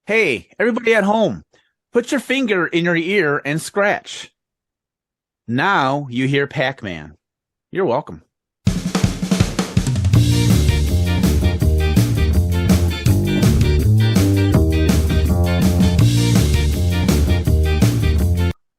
Hey, everybody at home, put your finger in your ear and scratch. Now you hear Pac-Man. You're welcome.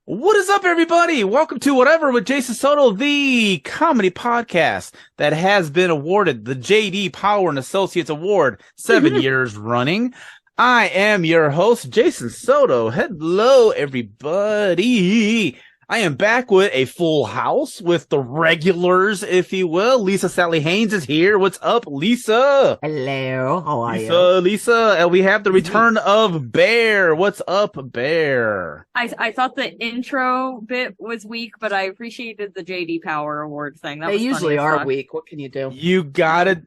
What is up, everybody? Welcome to Whatever with Jason Soto, the comedy podcast that has been awarded the J.D. Power and Associates Award 7 years running. I am your host, Jason Soto. Hello, everybody. I am back with a full house with the regulars, if you will. Lisa Sally Haynes is here. What's up, Lisa? Hello. How are you? Lisa. And we have the return of Bear. What's up, Bear? I thought the intro bit was weak, but I appreciated the JD Power Award thing. They usually are weak. What can you do? You gotta,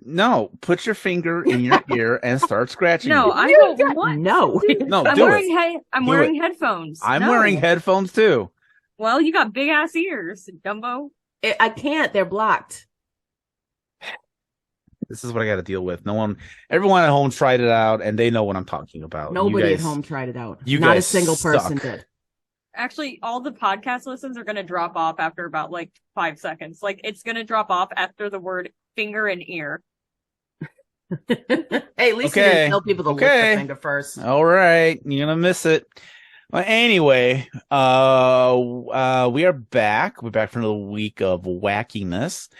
put your finger in your ear and start scratching. No, I don't want No. No, I'm wearing headphones. I'm wearing headphones too. Well, you got big ass ears, Dumbo. I can't. They're blocked. This is what I got to deal with. Everyone at home tried it out, and they know what I'm talking about. Nobody at home tried it out. Not a single person did. Actually, all the podcast listens are going to drop off after about 5 seconds. It's going to drop off after the word finger and ear. Hey, at least you didn't tell people to lick the finger first. All right. You're going to miss it. Well, anyway, we are back. We're back for another week of wackiness.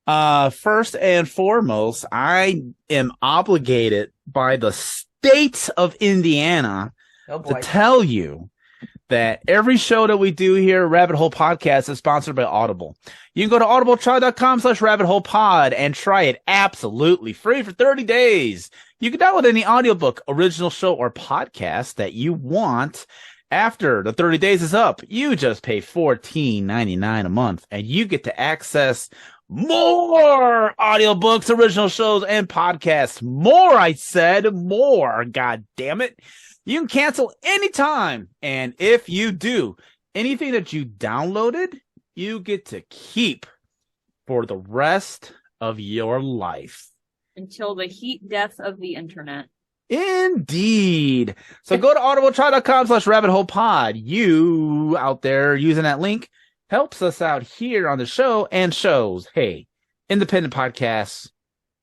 First and foremost, I am obligated by the state of Indiana to tell you that every show that we do here, Rabbit Hole Podcast, is sponsored by Audible. You can go to audibletry.com/rabbithole-pod and try it absolutely free for 30 days. You can download any audiobook, original show, or podcast that you want. After the 30 days is up, you just pay $14.99 a month, and you get to access more audiobooks, original shows, and podcasts. More, I said, more. God damn it. You can cancel anytime. And if you do, anything that you downloaded, you get to keep for the rest of your life. Until the heat death of the internet. Indeed. So go to audibletry.com/rabbithole-pod. You out there using that link helps us out here on the show and shows, hey, independent podcasts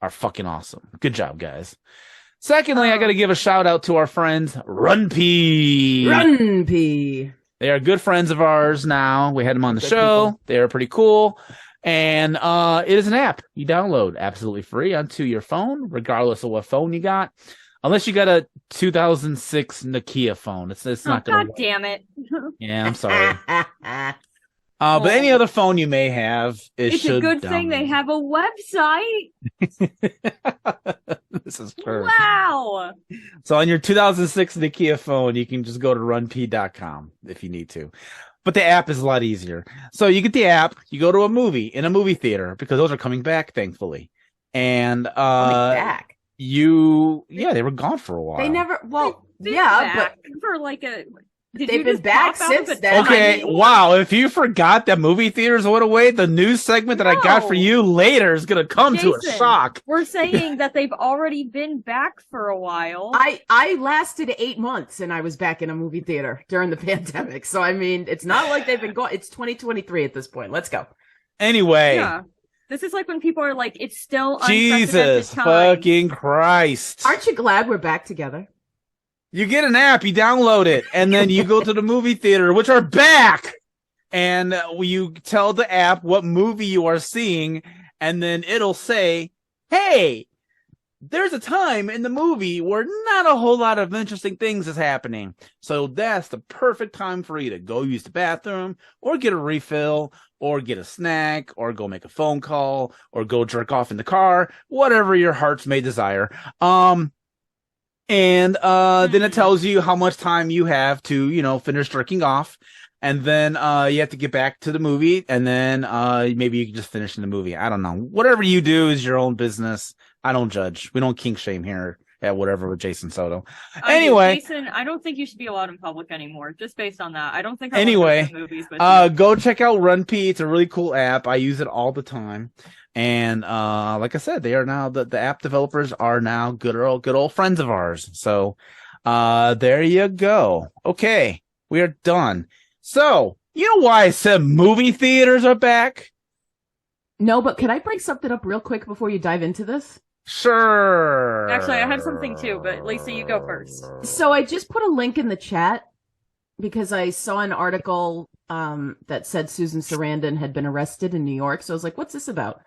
are fucking awesome. Good job, guys. Secondly, I got to give a shout out to our friends, Run P. They are good friends of ours now. We had them on the show. People. They are pretty cool. And it is an app you download absolutely free onto your phone, regardless of what phone you got. Unless you got a 2006 Nokia phone. It's not going to work. God damn it. Yeah, I'm sorry. But any other phone you may have, it's a good thing they have a website. This is perfect. Wow. So on your 2006 Nokia phone, you can just go to runp.com if you need to. But the app is a lot easier. So you get the app, you go to a movie in a movie theater, because those are coming back, thankfully. And back. They were gone for a while. They never, but for they've been back since then. Okay, wow. If you forgot that movie theaters went away, the news segment that I got for you later is going to come to a shock. We're saying that they've already been back for a while. I lasted 8 months and I was back in a movie theater during the pandemic. So, I mean, it's not like they've been gone. It's 2023 at this point. Let's go. Anyway. Yeah. This is like when people are like, it's still Jesus fucking Christ. Aren't you glad we're back together? You get an app, you download it, and then you go to the movie theater, which are back. And you tell the app what movie you are seeing, and then it'll say, hey, there's a time in the movie where not a whole lot of interesting things is happening. So that's the perfect time for you to go use the bathroom, or get a refill, or get a snack, or go make a phone call, or go jerk off in the car, whatever your hearts may desire. And then it tells you how much time you have to, finish jerking off. And then you have to get back to the movie, and then maybe you can just finish in the movie. I don't know. Whatever you do is your own business. I don't judge. We don't kink shame here at Whatever with Jason Soto. Anyway, Jason, I don't think you should be allowed in public anymore, just based on that. I don't think. Movies, but go check out Run P. It's a really cool app. I use it all the time. And like I said, they are now the app developers are now good old friends of ours. So There you go. Okay, we are done. So, you know why I said movie theaters are back? No, but could I bring something up real quick before you dive into this? Sure. Actually, I have something too, but Lisa, you go first. So I just put a link in the chat because I saw an article that said Susan Sarandon had been arrested in New York. So I was like, what's this about?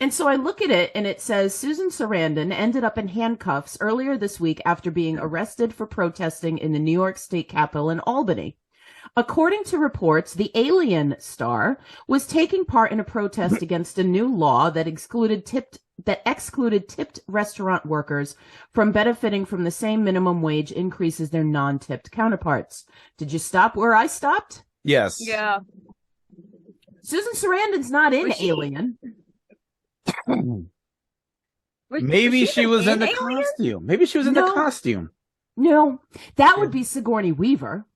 And so I look at it and it says Susan Sarandon ended up in handcuffs earlier this week after being arrested for protesting in the New York State Capitol in Albany. According to reports, the Alien star was taking part in a protest against a new law that excluded tipped restaurant workers from benefiting from the same minimum wage increase as their non-tipped counterparts. Did you stop where I stopped? Yes. Yeah. Susan Sarandon's not in Alien. Maybe she was in the Alien? costume. Maybe she was in the costume. No, that would be Sigourney Weaver.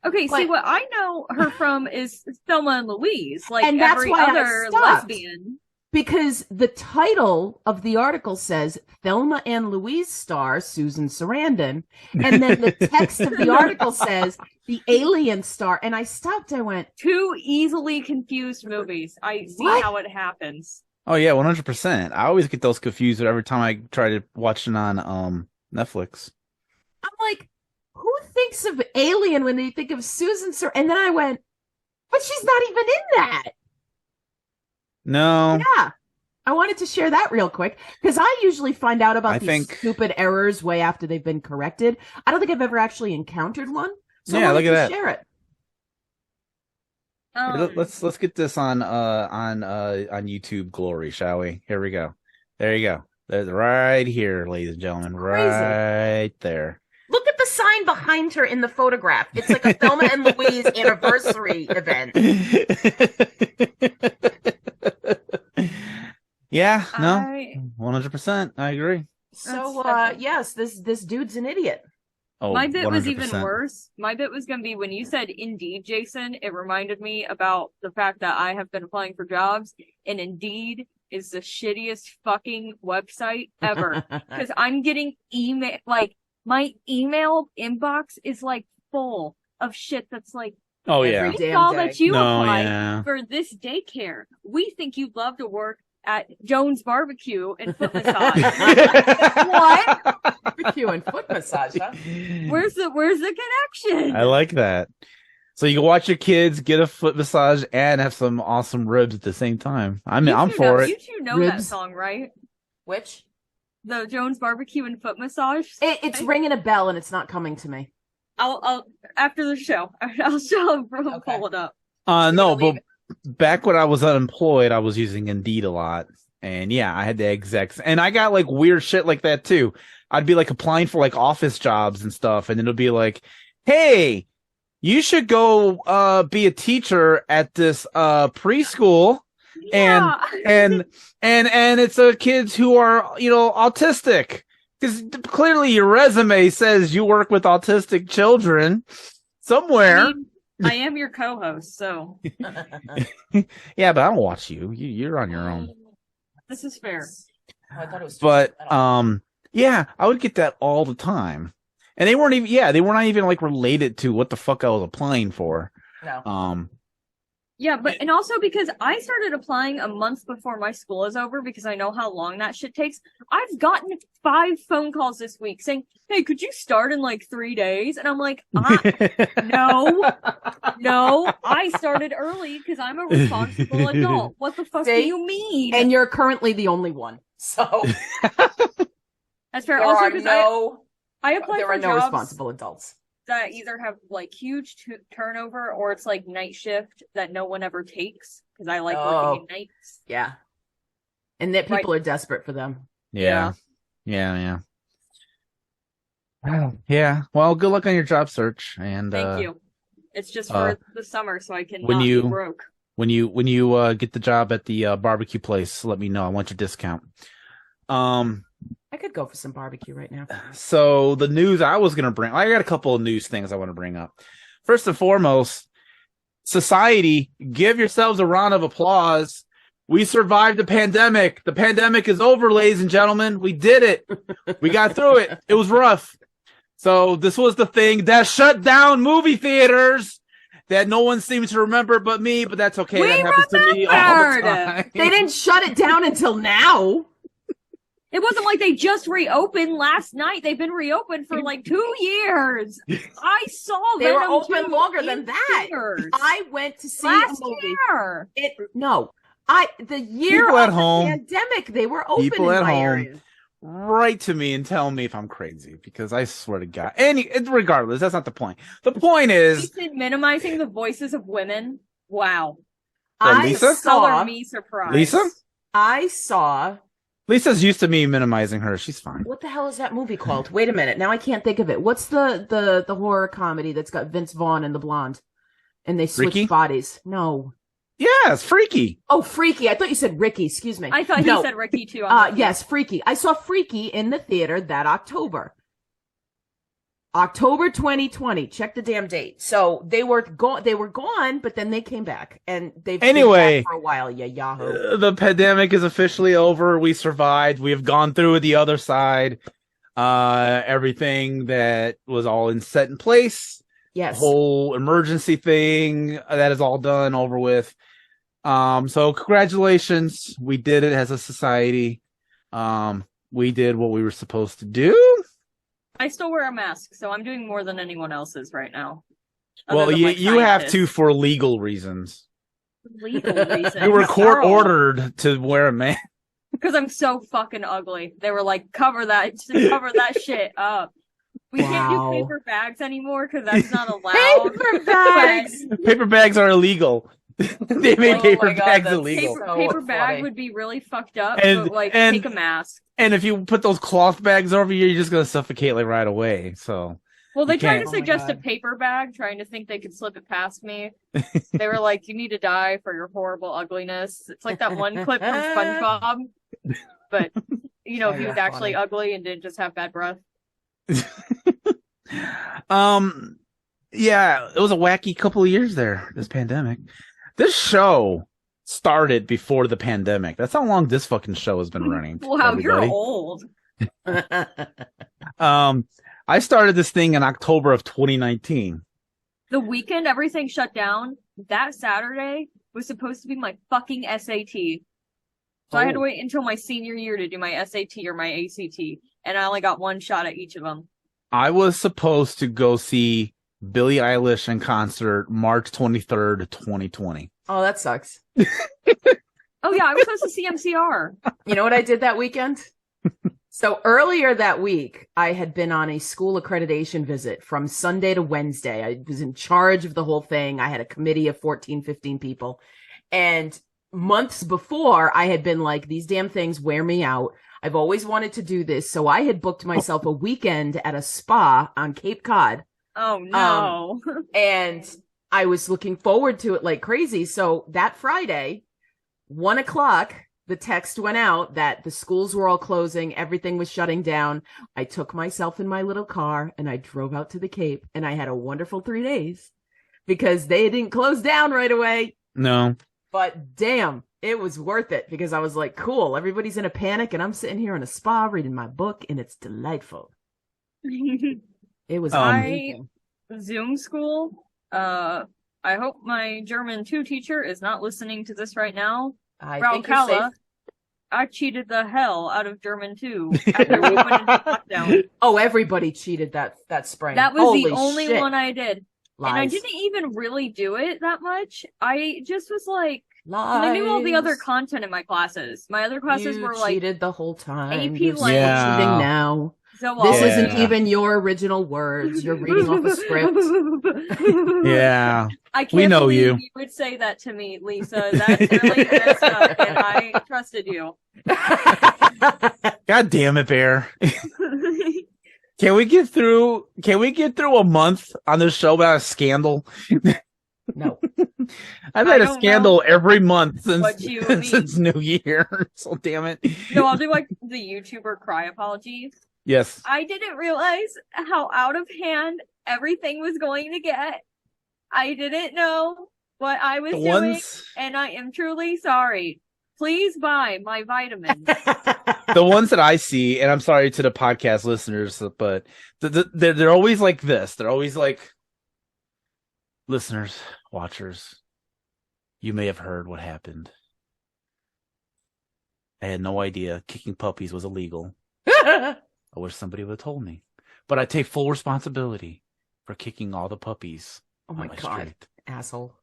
Okay, see, But- what I know her from is Thelma and Louise, like And that's every why I other stopped. lesbian. Because the title of the article says Thelma and Louise star Susan Sarandon. And then the text of the article says the Alien star. And I stopped. I went, Two easily confused movies. I see What? how it happens. Oh yeah, 100%. I always get those confused every time I try to watch it on Netflix. I'm like, who thinks of Alien when they think of Susan Sarandon? And then I went, but she's not even in that. No. Yeah. I wanted to share that real quick because I usually find out about these stupid errors way after they've been corrected. I don't think I've ever actually encountered one. So Yeah, I wanted look at to that. share it. Let's get this on YouTube glory, shall we? Here we go. There you go. There's right here, ladies and gentlemen. Crazy. Right there. Look at the sign behind her in the photograph. It's like a Thelma and Louise anniversary event. Yeah, no, 100%. I agree. So, That's- yes, this dude's an idiot. Oh, My bit was even 100%. worse. My bit was going to be when you said Indeed, Jason, it reminded me about the fact that I have been applying for jobs, and Indeed is the shittiest fucking website ever. Because I'm getting email, like, my email inbox is like full of shit that's like, Oh Every yeah. we damn saw day. that you No, applied yeah. for this daycare. We think you'd love to work at Jones Barbecue and Foot Massage. What? Barbecue and foot massage, huh? Where's the connection? I like that. So you can watch your kids get a foot massage and have some awesome ribs at the same time. I'm for it. You two know that Ribs. song, right? Which? The Jones Barbecue and Foot Massage. It's ringing a bell and it's not coming to me. I'll after the show. I'll pull it up. No, gonna but leave back when I was unemployed, I was using Indeed a lot. And yeah, I had the execs. And I got like weird shit like that too. I'd be like applying for like office jobs and stuff. And it'll be like, hey, you should go be a teacher at this preschool. Yeah. And it's kids who are, autistic. Because clearly your resume says you work with autistic children somewhere. I mean, I am your co-host, so Yeah, but I don't watch you. You're on your own. this is fair. Oh, I thought it was But yeah, I would get that all the time. And they weren't even like related to what the fuck I was applying for. No. Yeah, but and also because I started applying a month before my school is over because I know how long that shit takes. I've gotten 5 phone calls this week saying, "Hey, could you start in like 3 days?" And I'm like, no, I started early because I'm a responsible adult. What the fuck do See? you mean? And you're currently the only one. So That's fair. there Also, are because no I apply there for are no jobs responsible adults. that either have like huge turnover or it's like night shift that no one ever takes because I like working at nights. Yeah. And that people are desperate for them. Yeah. Yeah. Well, good luck on your job search. And Thank you. It's just for the summer, so I can when not you- be broke. when you get the job at the barbecue place, let me know. I want your discount. I could go for some barbecue right now. So the news I was going to bring, I got a couple of news things I want to bring up. First and foremost, society, give yourselves a round of applause. We survived the pandemic. The pandemic is over, ladies and gentlemen. We did it. We got through it. It was rough. So this was the thing that shut down movie theaters that no one seems to remember but me, but that's okay. We that happens to me all the remembered. time. They didn't shut it down until now. It wasn't like they just reopened last night. They've been reopened for like 2 years. I saw They were Venom open 2 longer in than that. theaters I went to see last a movie. year. The year People of at the home. pandemic, they were open People in at my home. area. Write to me and tell me if I'm crazy, because I swear to God. Regardless, that's not the point. The point is, Minimizing the voices of women. Wow. Lisa? Color me surprised. Lisa? I saw. Lisa's used to me minimizing her. She's fine. What the hell is that movie called? Wait a minute. Now I can't think of it. What's the horror comedy that's got Vince Vaughn and the blonde, and they switch Freaky? bodies? No. Yeah, it's Freaky. Oh, Freaky. I thought you said Ricky. Excuse me. I thought No. he said Ricky too. Yes, Freaky. I saw Freaky in the theater that October. October 2020. Check the damn date. So they were gone, but then they came back, and they've been Anyway, back for a while. Yeah, Yahoo. The pandemic is officially over. We survived. We have gone through the other side. Everything that was all set in place. Yes. Whole emergency thing that is all done, over with. So congratulations. We did it as a society. We did what we were supposed to do. I still wear a mask, so I'm doing more than anyone else is right now. Well, you have to for legal reasons. Legal reasons. You were court ordered to wear a mask. Because I'm so fucking ugly. They were like, cover that shit up. We can't do paper bags anymore because that's not allowed. Paper bags. Paper bags are illegal. They made paper bags illegal. Paper bag would be really fucked up. And- but like, and- take a mask. And if you put those cloth bags over you, you're just gonna suffocate like right away. So Well, they You tried can't. to Oh my suggest a God. paper bag, trying to think they could slip it past me. They were like, you need to die for your horrible ugliness. It's like that one clip from SpongeBob. But, you know, Oh, he was you're actually funny. ugly and didn't just have bad breath. Yeah, it was a wacky couple of years there, this pandemic. This show started before the pandemic. That's how long this fucking show has been running. Wow, everybody. you're old. I started this thing in October of 2019. The weekend everything shut down, that Saturday was supposed to be my fucking SAT. So I had to Oh. wait until my senior year to do my SAT or my ACT, and I only got one shot at each of them. I was supposed to go see Billie Eilish in concert March 23rd, 2020. Oh, that sucks. Oh yeah, I was supposed to see MCR. You know what I did that weekend? So earlier that week, I had been on a school accreditation visit from Sunday to Wednesday. I was in charge of the whole thing. I had a committee of 14, 15 people. And months before, I had been like, these damn things wear me out. I've always wanted to do this. So I had booked myself a weekend at a spa on Cape Cod. Oh no. And I was looking forward to it like crazy. So that Friday, 1:00, the text went out that the schools were all closing. Everything was shutting down. I took myself in my little car and I drove out to the Cape, and I had a wonderful 3 days because they didn't close down right away. No. But damn, it was worth it because I was like, cool, everybody's in a panic and I'm sitting here in a spa reading my book, and it's delightful. It was amazing. Zoom school. I hope my German 2 teacher is not listening to this right now. I Frau think you're Kalla, safe. I cheated the hell out of German 2 after we went into lockdown. Oh, everybody cheated that spring. That was Holy the only shit. one I did. Lies. And I didn't even really do it that much. I just was like, Lies. I knew all the other content in my classes. My other classes You were like, cheated the whole time. AP You're still Yeah. cheating now. so This Yeah. isn't even your original words. You're reading off a script. Yeah. I can't We know believe you. would say that to me, Lisa. That's really messed up, and I trusted you. God damn it, Bear. Can we get through a month on this show without a scandal? No. I've had I a don't scandal every month what since you mean. since New Year. So damn it. No, I'll do like the YouTuber cry apology. Yes. I didn't realize how out of hand everything was going to get. I didn't know what I was The doing, ones and I am truly sorry. Please buy my vitamins. The ones that I see, and I'm sorry to the podcast listeners, but they're always like this. They're always like, listeners, watchers, you may have heard what happened. I had no idea kicking puppies was illegal. I wish somebody would have told me. But I take full responsibility for kicking all the puppies. Oh my God, street. asshole.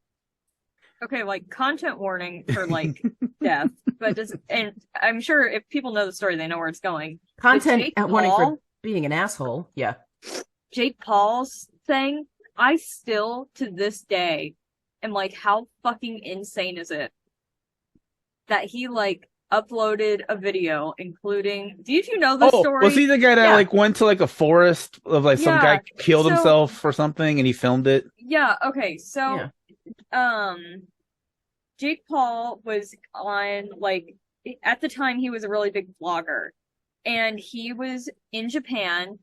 Okay, like content warning for like death, but and I'm sure if people know the story, they know where it's going. Content warning for being an asshole. Yeah. Jake Paul's thing, I still to this day am like, how fucking insane is it that he like uploaded a video including, do you know the story? Was he the guy that like went to like a forest of like some guy killed himself or something and he filmed it? Yeah, okay. So Jake Paul was on like, at the time he was a really big vlogger, and he was in Japan,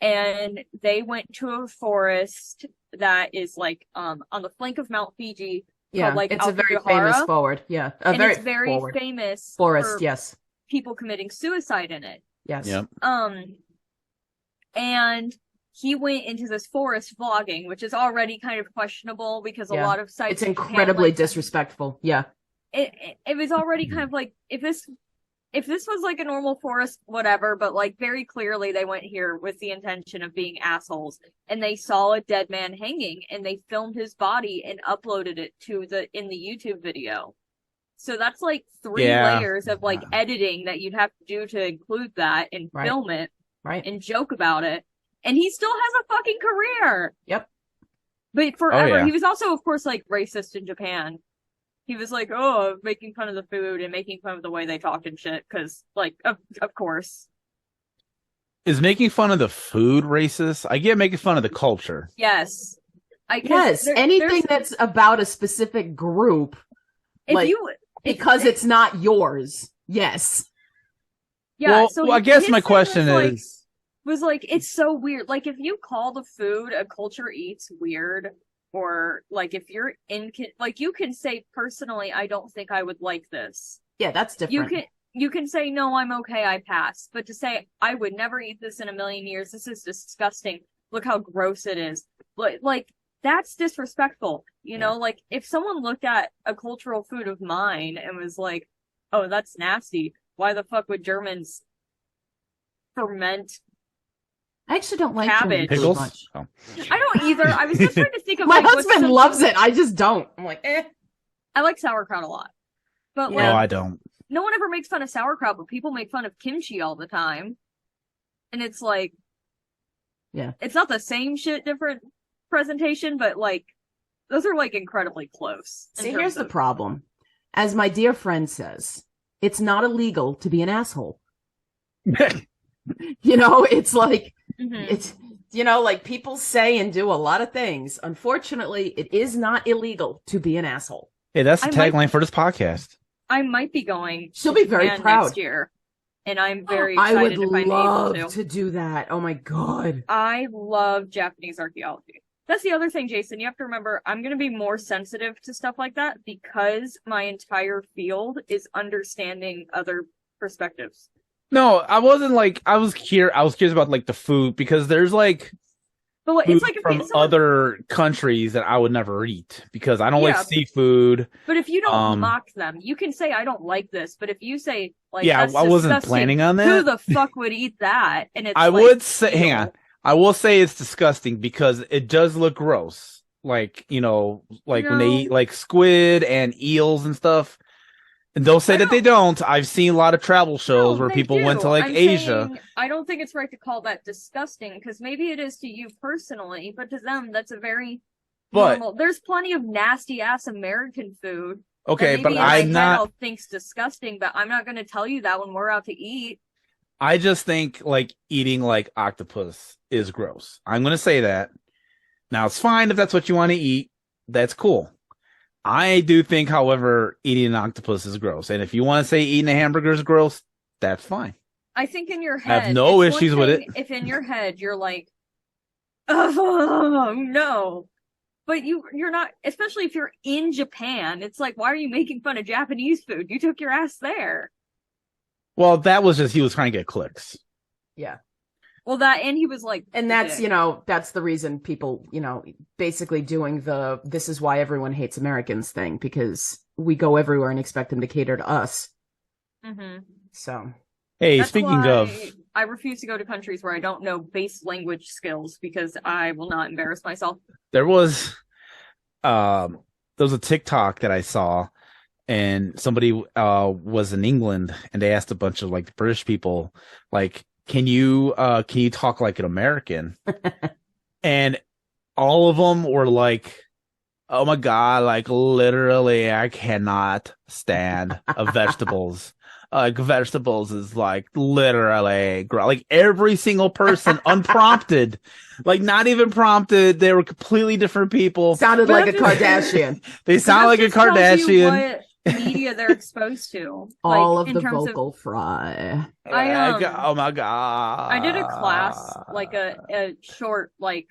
and they went to a forest that is like on the flank of Mount Fiji. Yeah, called, like, it's a very famous forest. Yeah, it's very famous forest. For yes, people committing suicide in it. Yes. Yep. And he went into this forest vlogging, which is already kind of questionable because a lot of sites. It's incredibly disrespectful. Yeah. It was already kind of like, if this was like a normal forest, whatever, but like very clearly they went here with the intention of being assholes, and they saw a dead man hanging and they filmed his body and uploaded it in the YouTube video. So that's like 3 layers of like editing that you'd have to do to include that and film it and joke about it. And he still has a fucking career. Yep. But forever, he was also, of course, like racist in Japan. He was like, making fun of the food and making fun of the way they talked and shit. Because, like, of course. Is making fun of the food racist? I get making fun of the culture. Yes. Anything that's about a specific group. Because it's not yours. Yes. Yeah. Well, I guess my question is. Was like, it's so weird. Like, if you call the food a culture eats weird, or like if you're like, you can say personally, I don't think I would like this. Yeah, that's different. You can say, no, I'm okay, I pass. But to say, I would never eat this in a million years, this is disgusting, look how gross it is. Like that's disrespectful. You know, like if someone looked at a cultural food of mine and was like, oh, that's nasty, why the fuck would Germans ferment? I actually don't like cabbage pickles much. Oh. I don't either. I was just trying to think of my husband loves it. I just don't. I'm like, I like sauerkraut a lot, but no, I don't. No one ever makes fun of sauerkraut, but people make fun of kimchi all the time, and it's like, it's not the same shit, different presentation, but like those are like incredibly close. See, here's the problem. As my dear friend says, it's not illegal to be an asshole. You know, it's like. Mm-hmm. It's, you know, like people say and do a lot of things. Unfortunately, it is not illegal to be an asshole. Hey, that's the tagline for this podcast. I might be going. She'll be very proud next year, and I'm very excited. I would if I'm love able to do that. Oh my God, I love Japanese archaeology. That's the other thing, Jason. You have to remember, I'm going to be more sensitive to stuff like that because my entire field is understanding other perspectives. No, I wasn't like, I was curious about like the food because there's like But it's like from other countries that I would never eat because I don't like seafood. But if you don't mock them, you can say I don't like this. But if you say like, I wasn't planning on that. Who the fuck would eat that? And it's would say, hang on, I will say it's disgusting because it does look gross. Like, you know, like when they eat like squid and eels and stuff. And they'll say that they don't. I've seen a lot of travel shows where people went to like Asia. I don't think it's right to call that disgusting because maybe it is to you personally, but to them that's a very normal. There's plenty of nasty ass American food. Okay, but I'm not thinks disgusting, but I'm not going to tell you that when we're out to eat. I just think like eating like octopus is gross. I'm going to say that. Now it's fine if that's what you want to eat. That's cool. I do think, however, eating an octopus is gross. And if you want to say eating a hamburger is gross, that's fine. I think in your head, I have no issues with it. If in your head you're like, oh, no. But you're not, especially if you're in Japan. It's like, why are you making fun of Japanese food? You took your ass there. Well, that was just he was trying to get clicks. Yeah. Well, that, and he was like, and that's, that's the reason people, basically doing the "this is why everyone hates Americans" thing, because we go everywhere and expect them to cater to us. Mm-hmm. So, hey, that's speaking of, I refuse to go to countries where I don't know base language skills because I will not embarrass myself. there was a TikTok that I saw, and somebody was in England, and they asked a bunch of like British people, like, can you talk like an American? And all of them were like, oh my God, like literally I cannot stand vegetables. Like vegetables is like literally like every single person unprompted, like not even prompted. They were completely different people. Sounded like a Kardashian. They sound like a Kardashian. What media they're exposed to. All of the vocal fry. Oh my God. I did a class, like a short, like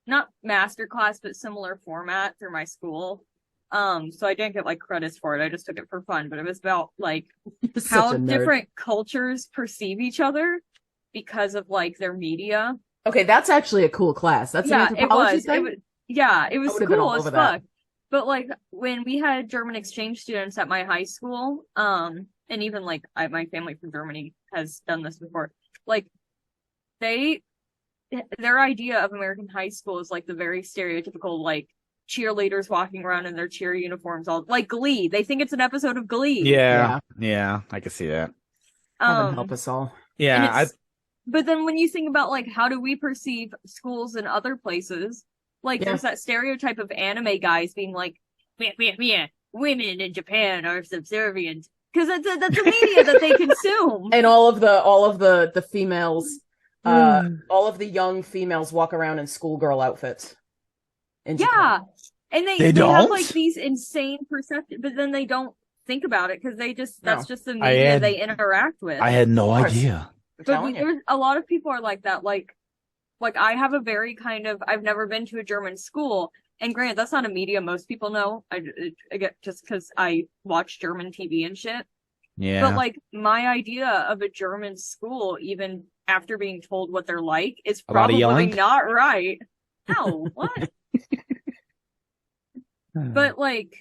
not master class, but similar format through my school. So I didn't get like credits for it. I just took it for fun, but it was about like how different cultures perceive each other because of like their media. Okay, that's actually a cool class. That's an anthropology thing? It was cool as fuck. But like when we had German exchange students at my high school, and even like my family from Germany has done this before, like their idea of American high school is like the very stereotypical like cheerleaders walking around in their cheer uniforms, all like Glee. They think it's an episode of Glee. Yeah, I can see that. Heaven help us all. Yeah, but then when you think about like how do we perceive schools in other places, like there's that stereotype of anime guys being like, women in Japan are subservient because that's a media that they consume, and all of the females, all of the young females walk around in schoolgirl outfits. Yeah, and they have like these insane perceptions, but then they don't think about it because that's just the media they interact with. I had no idea. But a lot of people are like that. Like I have a very kind of, I've never been to a German school, and granted, that's not a media most people know. I get just because I watch German TV and shit. Yeah. But like my idea of a German school, even after being told what they're like, is probably not right. No, what? But like,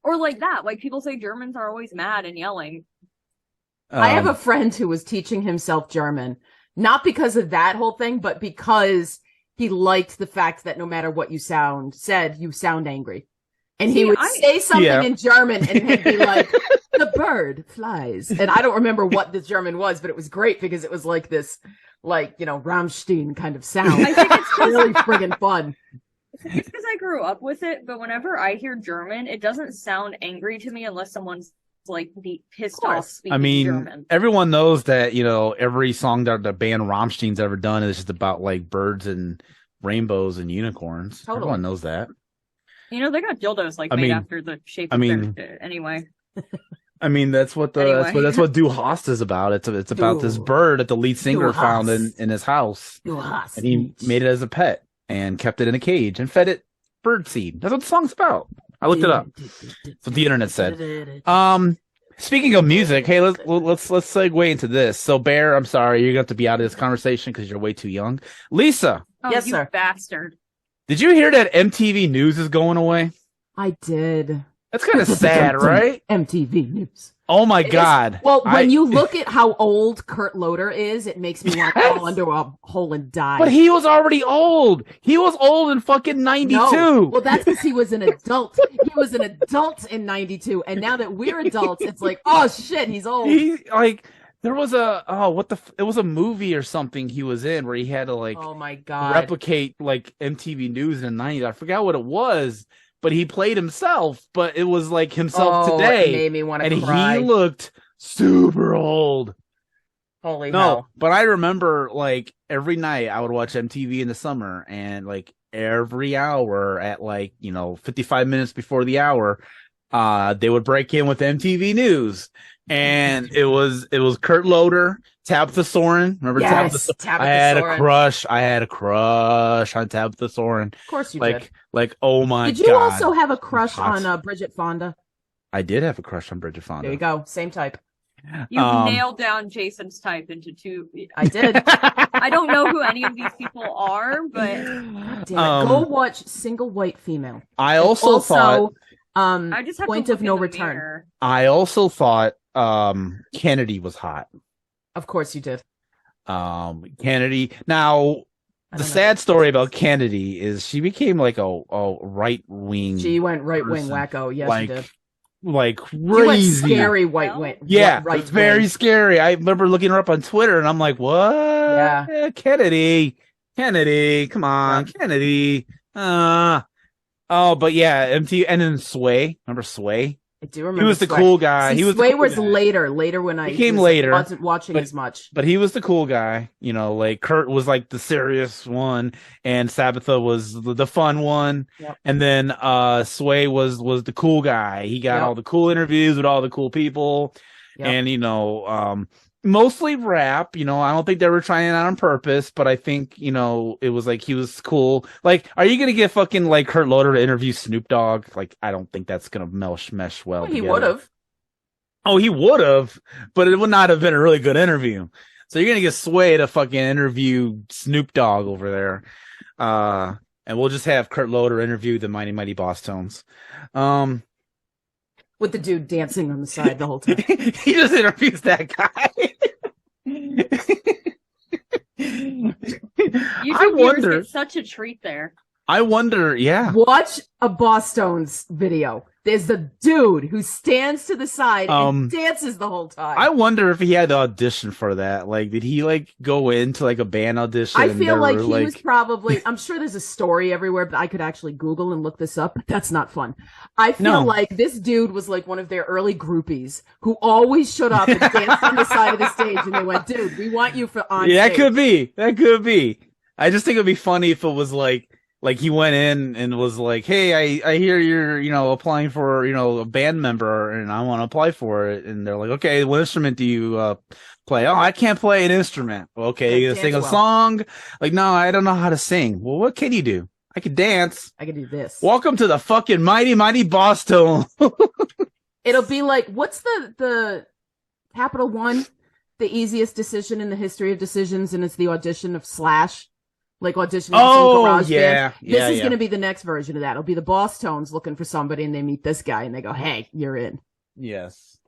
or like that, like people say Germans are always mad and yelling. I have a friend who was teaching himself German, not because of that whole thing, but because he liked the fact that no matter what you sound angry. And he would say something in German and he'd be like, the bird flies. And I don't remember what the German was, but it was great because it was like this, like, Rammstein kind of sound. I think it's really friggin' fun. It's because I grew up with it, but whenever I hear German, it doesn't sound angry to me unless someone's like pissed off speaking German. Everyone knows that, every song that the band Rammstein's ever done is just about like birds and rainbows and unicorns. Totally. Everyone knows that. They got dildos made after the shape of their anyway. I mean, that's what that's what Du Hast is about. It's about this bird that the lead singer found in his house. And he made it as a pet and kept it in a cage and fed it bird seed. That's what the song's about. I looked it up. That's what the internet said. Speaking of music, hey, let's segue into this. So, Bear, I'm sorry, you're going to have to be out of this conversation because you're way too young. Lisa. Yes, sir. Bastard. Did you hear that MTV News is going away? I did. That's kind of sad, right? MTV News. Oh my God. When you look at how old Kurt Loder is, it makes me want to fall into a hole and die. But he was already old. He was old in fucking 92. No. Well, that's because he was an adult. He was an adult in 92. And now that we're adults, it's like, oh shit, he's old. There was it was a movie or something he was in where he had to oh my God, replicate like MTV News in the 90s. I forgot what it was. But he played himself, but it was like himself today. It made me want to cry. And he looked super old. Holy hell. But I remember like every night I would watch MTV in the summer, and like every hour at 55 minutes before the hour, they would break in with MTV News. and it was Kurt Loder, Tabitha Soren. Remember Tabitha? Tabitha I had Soren. a crush. I had a crush on Tabitha Soren. Of course you did. Like, oh my God. Did you also have a crush on Bridget Fonda? I did have a crush on Bridget Fonda. There you go. Same type. You nailed down Jason's type into two. I did. I don't know who any of these people are, but Damn it. Go watch Single White Female. I also thought I just have Point to of look No in the Return. mirror. I also thought Kennedy was hot. Of course you did. Kennedy. Now, the sad story about Kennedy is she became like a right wing. She went right wing wacko. Yes, like, she did. Like She went crazy. scary white wing. Yeah, right it's very wing. scary. I remember looking her up on Twitter, and I'm like, "What? Yeah. Kennedy, come on, Yeah. Kennedy." Oh, but yeah, MT, and then Sway. Remember Sway? I do remember. He was the Sway. cool guy. See, He was Sway the cool was guy. later when I He came later, wasn't watching as much. But he was the cool guy. You know, like Kurt was like the serious one, and Tabitha was the fun one. Yep. And then Sway was the cool guy. He got Yep. all the cool interviews with all the cool people. Yep. And you know, mostly rap. You know, I don't think they were trying it on purpose, but I think, you know, it was like he was cool. Like, are you gonna get fucking like Kurt Loder to interview Snoop Dogg? Like, I don't think that's gonna mesh well. He together. would have. Oh, he would have, but it would not have been a really good interview. So you're gonna get Sway to fucking interview Snoop Dogg over there, and we'll just have Kurt Loder interview the Mighty Mighty Boss Tones. With the dude dancing on the side the whole time. He just interviews that guy. YouTube viewers get such a treat there. I wonder, yeah. Watch a Boss Tones video. There's the dude who stands to the side and dances the whole time. I wonder if he had to audition for that. Like, did he like go into like a band audition? I feel like he was probably, I'm sure there's a story everywhere, but I could actually Google and look this up, but that's not fun. I feel like this dude was like one of their early groupies who always showed up and danced on the side of the stage, and they went, dude, we want you for on Yeah, stage. that could be. I just think it'd be funny if it was like he went in and was like, hey, I hear you're, you know, applying for, you know, a band member, and I want to apply for it. And they're like, okay, what instrument do you play? Oh, I can't play an instrument. Well, okay, you gonna sing a song? Like, no, I don't know how to sing. Well, what can you do? I can dance. I can do this. Welcome to the fucking Mighty Mighty Boss Tone. It'll be like, what's the Capital One? The easiest decision in the history of decisions, and it's the audition of Slash. Like auditioning for some garage band. This is going to be the next version of that. It'll be the Boss Tones looking for somebody, and they meet this guy, and they go, hey, you're in. Yes,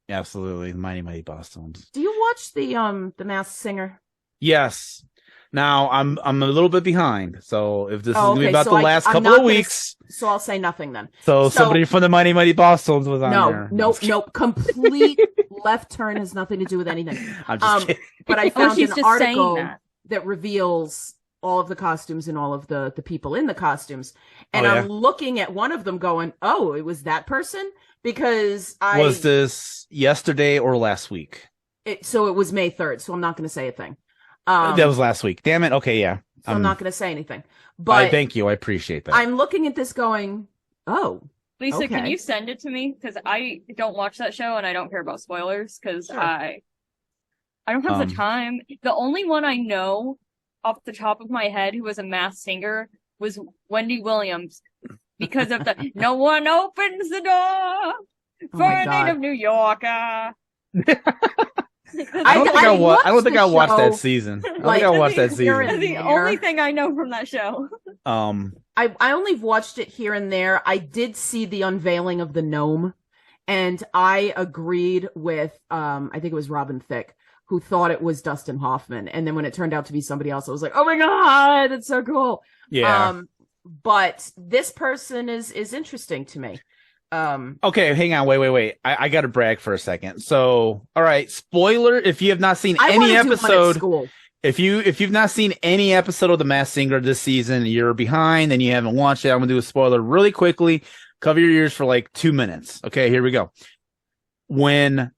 absolutely. The Mighty Mighty Boss Tones. Do you watch the Masked Singer? Yes. Now I'm a little bit behind, so if this is gonna be about so the last couple of weeks, so I'll say nothing then. So somebody from the Mighty Mighty Boss Tones was on there. Nope. Complete left turn has nothing to do with anything. I'm just kidding. But I found she's an just article saying that reveals all of the costumes and all of the people in the costumes. And I'm looking at one of them going, oh, it was that person? Because Was this yesterday or last week? So it was May 3rd, so I'm not going to say a thing. That was last week. Damn it. Okay, yeah. So I'm not going to say anything. But thank you. I appreciate that. I'm looking at this going, oh. Lisa, okay. Can you send it to me? Because I don't watch that show and I don't care about spoilers because I don't have the time. The only one I know off the top of my head who was a Masked Singer was Wendy Williams because of the no one opens the door for a native New Yorker. I don't think I watched that season. I watched that season. That's the only thing I know from that show. I only watched it here and there. I did see the unveiling of the gnome, and I agreed with I think it was Robin Thicke, who thought it was Dustin Hoffman, and then when it turned out to be somebody else, I was like, oh my god, that's so cool. Yeah. But this person is interesting to me. Okay, hang on, wait. I gotta brag for a second. So, all right, spoiler: if you have not seen any episode, if you've not seen any episode of The Masked Singer this season, you're behind and you haven't watched it. I'm gonna do a spoiler really quickly. Cover your ears for like 2 minutes. Okay, here we go. When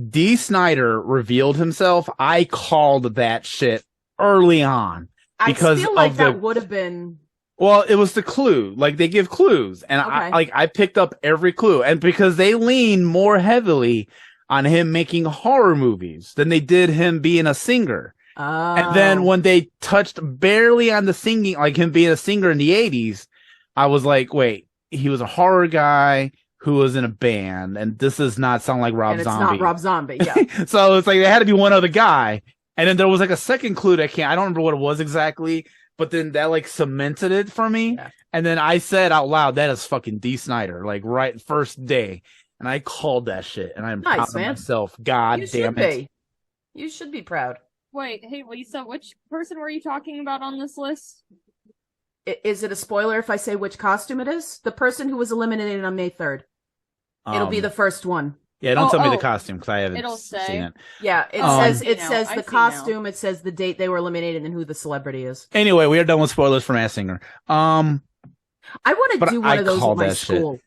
Dee Snider revealed himself, I called that shit early on because I feel like that would have been. Well, it was the clue. Like they give clues, and I picked up every clue, and because they lean more heavily on him making horror movies than they did him being a singer. Oh. And then when they touched barely on the singing, like him being a singer in the 80s, I was like, wait, he was a horror guy who was in a band, and this does not sound like Rob Zombie. It's not Rob Zombie, yeah. So it's like there had to be one other guy. And then there was like a second clue that I don't remember what it was exactly, but then that like cemented it for me. Yeah. And then I said out loud, that is fucking D. Snyder, like right first day. And I called that shit, and I'm proud of myself. God damn it. You should be proud. Wait, hey Lisa, which person were you talking about on this list? Is it a spoiler if I say which costume it is? The person who was eliminated on May 3rd. It'll be the first one. Yeah, don't tell me the costume because I haven't seen it. Yeah, it says the costume, it says the date they were eliminated, and who the celebrity is. Anyway, we are done with spoilers for Masked Singer. I want to do one of those in my school. Shit.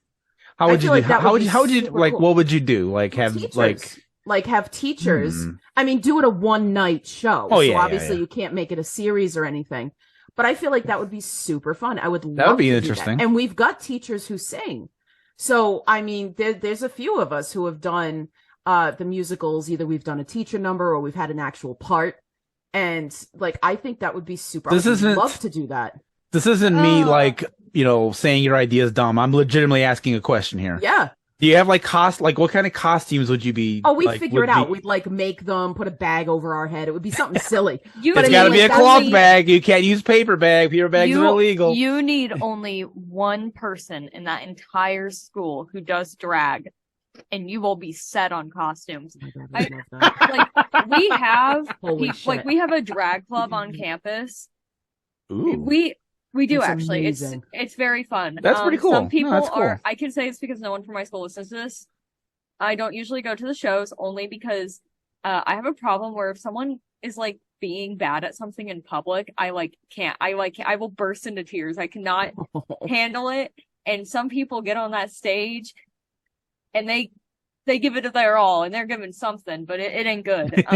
How would you do? How would you like? Cool. What would you do? Like have teachers. Like have teachers. I mean, do it a one night show. Oh, so obviously you can't make it a series or anything. But I feel like that would be super fun. I would love that would be to interesting. Do that. And we've got teachers who sing. So I mean, there's a few of us who have done the musicals. Either we've done a teacher number or we've had an actual part. And like I think that would be super. I would love to do that. This isn't me like, saying your idea is dumb. I'm legitimately asking a question here. Yeah. Do you have like what kind of costumes would you be? Oh, we'd figure it out. We'd like make them, put a bag over our head. It would be something silly. It's got to be a cloth bag. You can't use paper bag. Paper bags are illegal. You need only one person in that entire school who does drag, and you will be set on costumes. I love that. We have a drag club on campus. Ooh. We do That's actually. amazing. It's very fun. That's pretty cool. Some people that's cool. are. I can say it's because no one from my school listens to this. I don't usually go to the shows only because I have a problem where if someone is like being bad at something in public, I can't. I will burst into tears. I cannot handle it. And some people get on that stage, and they give it their all, and they're giving something, but it ain't good.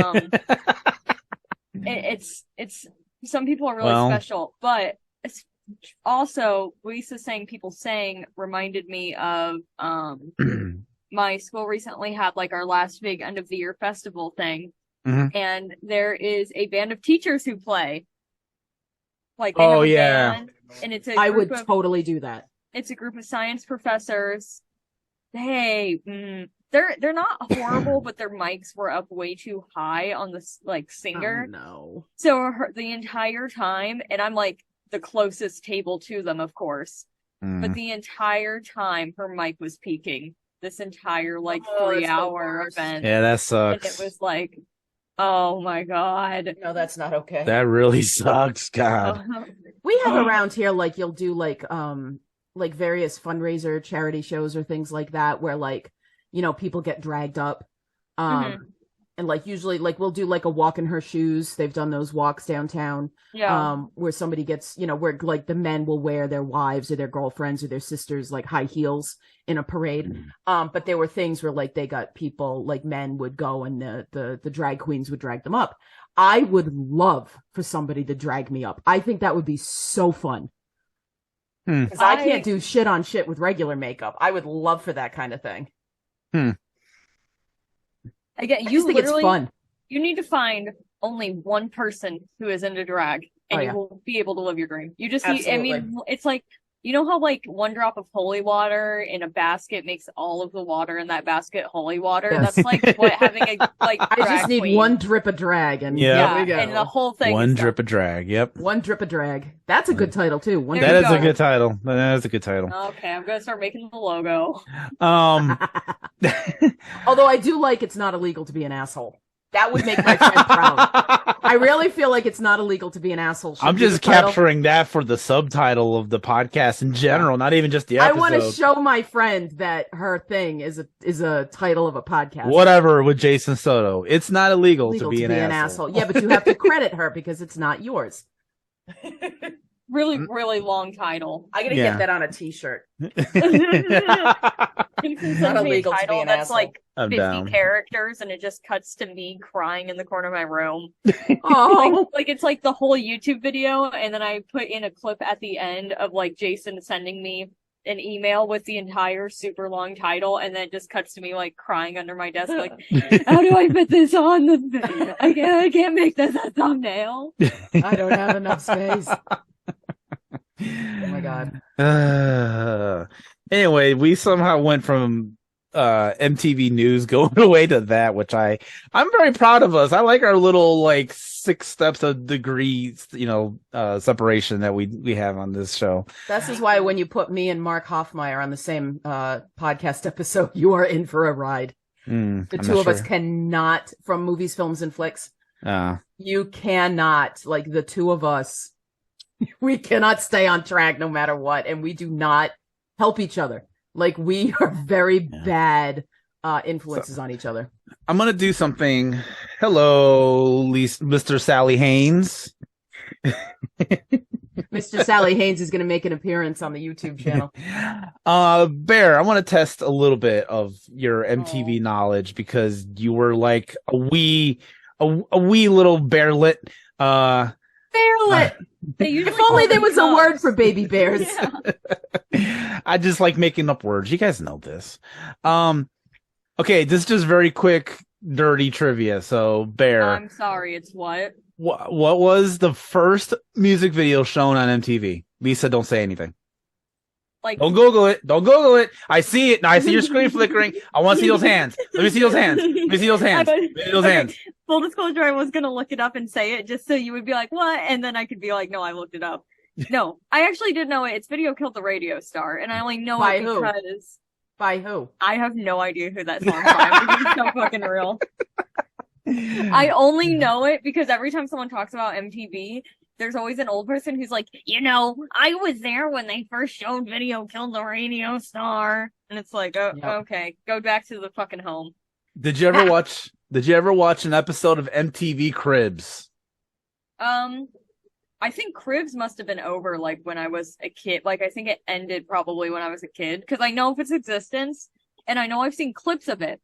It's some people are really special, but. Also, Lisa saying people sang reminded me of my school recently had like our last big end of the year festival thing, and there is a band of teachers who play. Like they have a band, and it's I would totally do that. It's a group of science professors. Hey, they're not horrible, but their mics were up way too high on the singer. Oh, no. So the entire time, and I'm like. The closest table to them, of course. But the entire time her mic was peaking. This entire 3-hour event. Yeah, that sucks. And it was like, oh my God. No, that's not okay. That really sucks, God. We have around here you'll do various fundraiser charity shows or things like that where people get dragged up. And usually we'll do a walk in her shoes. They've done those walks downtown. Yeah. Where somebody gets, where the men will wear their wives or their girlfriends or their sisters high heels in a parade. But there were things where they got people men would go and the drag queens would drag them up. I would love for somebody to drag me up. I think that would be so fun. Because I can't do shit on shit with regular makeup. I would love for that kind of thing. Again, I think it's fun. You need to find only one person who is into drag, and you will be able to live your dream. You just need, it's like, you know how one drop of holy water in a basket makes all of the water in that basket holy water? Yes. That's what having a drag I just need queen. one drip of drag, and and the whole thing. One drip of drag. Yep. One drip of drag. That's a good title too. That is a good title. That is a good title. Okay, I'm gonna start making the logo. Although I do it's not illegal to be an asshole. That would make my friend proud. I really feel like it's not illegal to be an asshole. I'm just capturing that for the subtitle of the podcast in general, not even just the episode. I want to show my friend that her thing is a title of a podcast. Whatever with Jason Soto. It's not illegal to be an asshole. Yeah, but you have to credit her because it's not yours. Really long title. I gotta get that on a t-shirt. Jason Not sends me a illegal to be title an that's asshole. like I'm 50 down. characters, and it just cuts to me crying in the corner of my room. Oh, Like it's like the whole YouTube video, and then I put in a clip at the end of like Jason sending me an email with the entire super long title, and then it just cuts to me like crying under my desk, like, how do I fit this on the? I can't make this a thumbnail. I don't have enough space. Oh my god. Anyway, we somehow went from MTV News going away to that, which I'm very proud of us. I like our little like 6 steps of degrees, separation that we have on this show. This is why when you put me and Mark Hoffmeyer on the same podcast episode, you are in for a ride. The two of us cannot, from movies, films, and flicks. You cannot, like the two of us, we cannot stay on track no matter what, and we do not help each other. Like we are very bad influences on each other. I'm gonna do something. Hello, Mr. Sally Haynes. Mr. Sally Haynes is going to make an appearance on the YouTube channel. Bear, I want to test a little bit of your MTV knowledge because you were like a wee little bearlet. Bearlet. If only there was a word for baby bears. Yeah. I just like making up words. You guys know this. Okay, this is just very quick, dirty trivia. So, Bear. I'm sorry, it's what? What was the first music video shown on MTV? Lisa, don't say anything. Like, don't Google it. Don't Google it. I see it. Now I see your screen flickering. I want to see those hands. Let me see those hands. Let me see those hands. Let me see those hands. Full disclosure, I was gonna look it up and say it just so you would be like, what? And then I could be like, no, I looked it up. No, I actually did know it. It's Video Killed the Radio Star, and I only know it because... By who? I have no idea who that song's by, because it's so fucking real. I only know it because every time someone talks about MTV, there's always an old person who's like, I was there when they first showed Video Killed the Radio Star. And it's like, okay, go back to the fucking home. Did you ever watch an episode of MTV Cribs? I think Cribs must have been over, like, when I was a kid. Like, I think it ended probably when I was a kid. Because I know of its existence, and I know I've seen clips of it.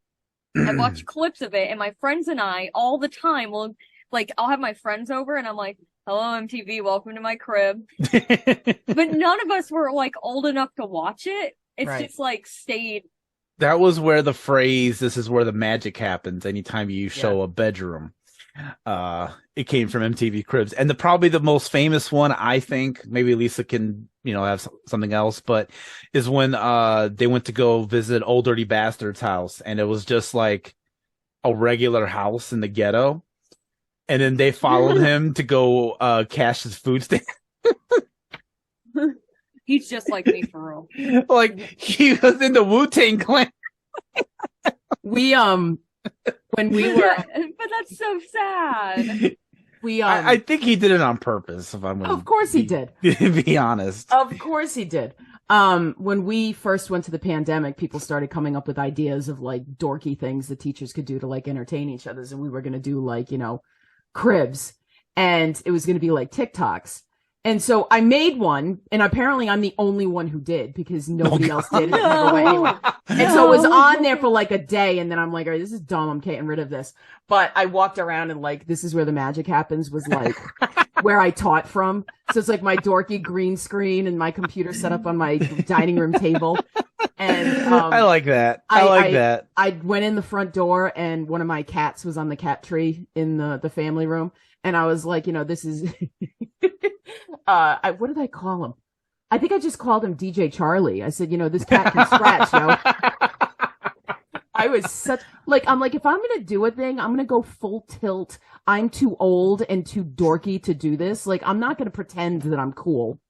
I've watched clips of it, and my friends and I, all the time, will, like, I'll have my friends over, and I'm like, hello, MTV, welcome to my crib. But none of us were, like, old enough to watch it. It's just, like, stayed. That was where the phrase, this is where the magic happens, anytime you show a bedroom. It came from MTV Cribs. And probably the most famous one, I think, maybe Lisa can, have something else, but is when they went to go visit Old Dirty Bastard's house, and it was just like a regular house in the ghetto. And then they followed him to go cash his food stamp. He's just like me for real. Like he was in the Wu-Tang Clan. When we were, but that's so sad. I think he did it on purpose. If I'm, of course he did. Be honest. Of course he did. When we first went to the pandemic, people started coming up with ideas of like dorky things that teachers could do to like entertain each other, and we were going to do like cribs, and it was going to be like TikToks. And so I made one, and apparently I'm the only one who did because nobody else did. And it never went anywhere. And so it was on there for like a day, and then I'm like, all right, this is dumb. I'm getting rid of this. But I walked around and like, this is where the magic happens was like where I taught from. So it's like my dorky green screen and my computer set up on my dining room table. And I like that. I like that. I went in the front door, and one of my cats was on the cat tree in the family room. And I was like, this is... what did I call him? I think I just called him DJ Charlie. I said, this cat can scratch, yo. I was I'm like, if I'm going to do a thing, I'm going to go full tilt. I'm too old and too dorky to do this. Like, I'm not going to pretend that I'm cool.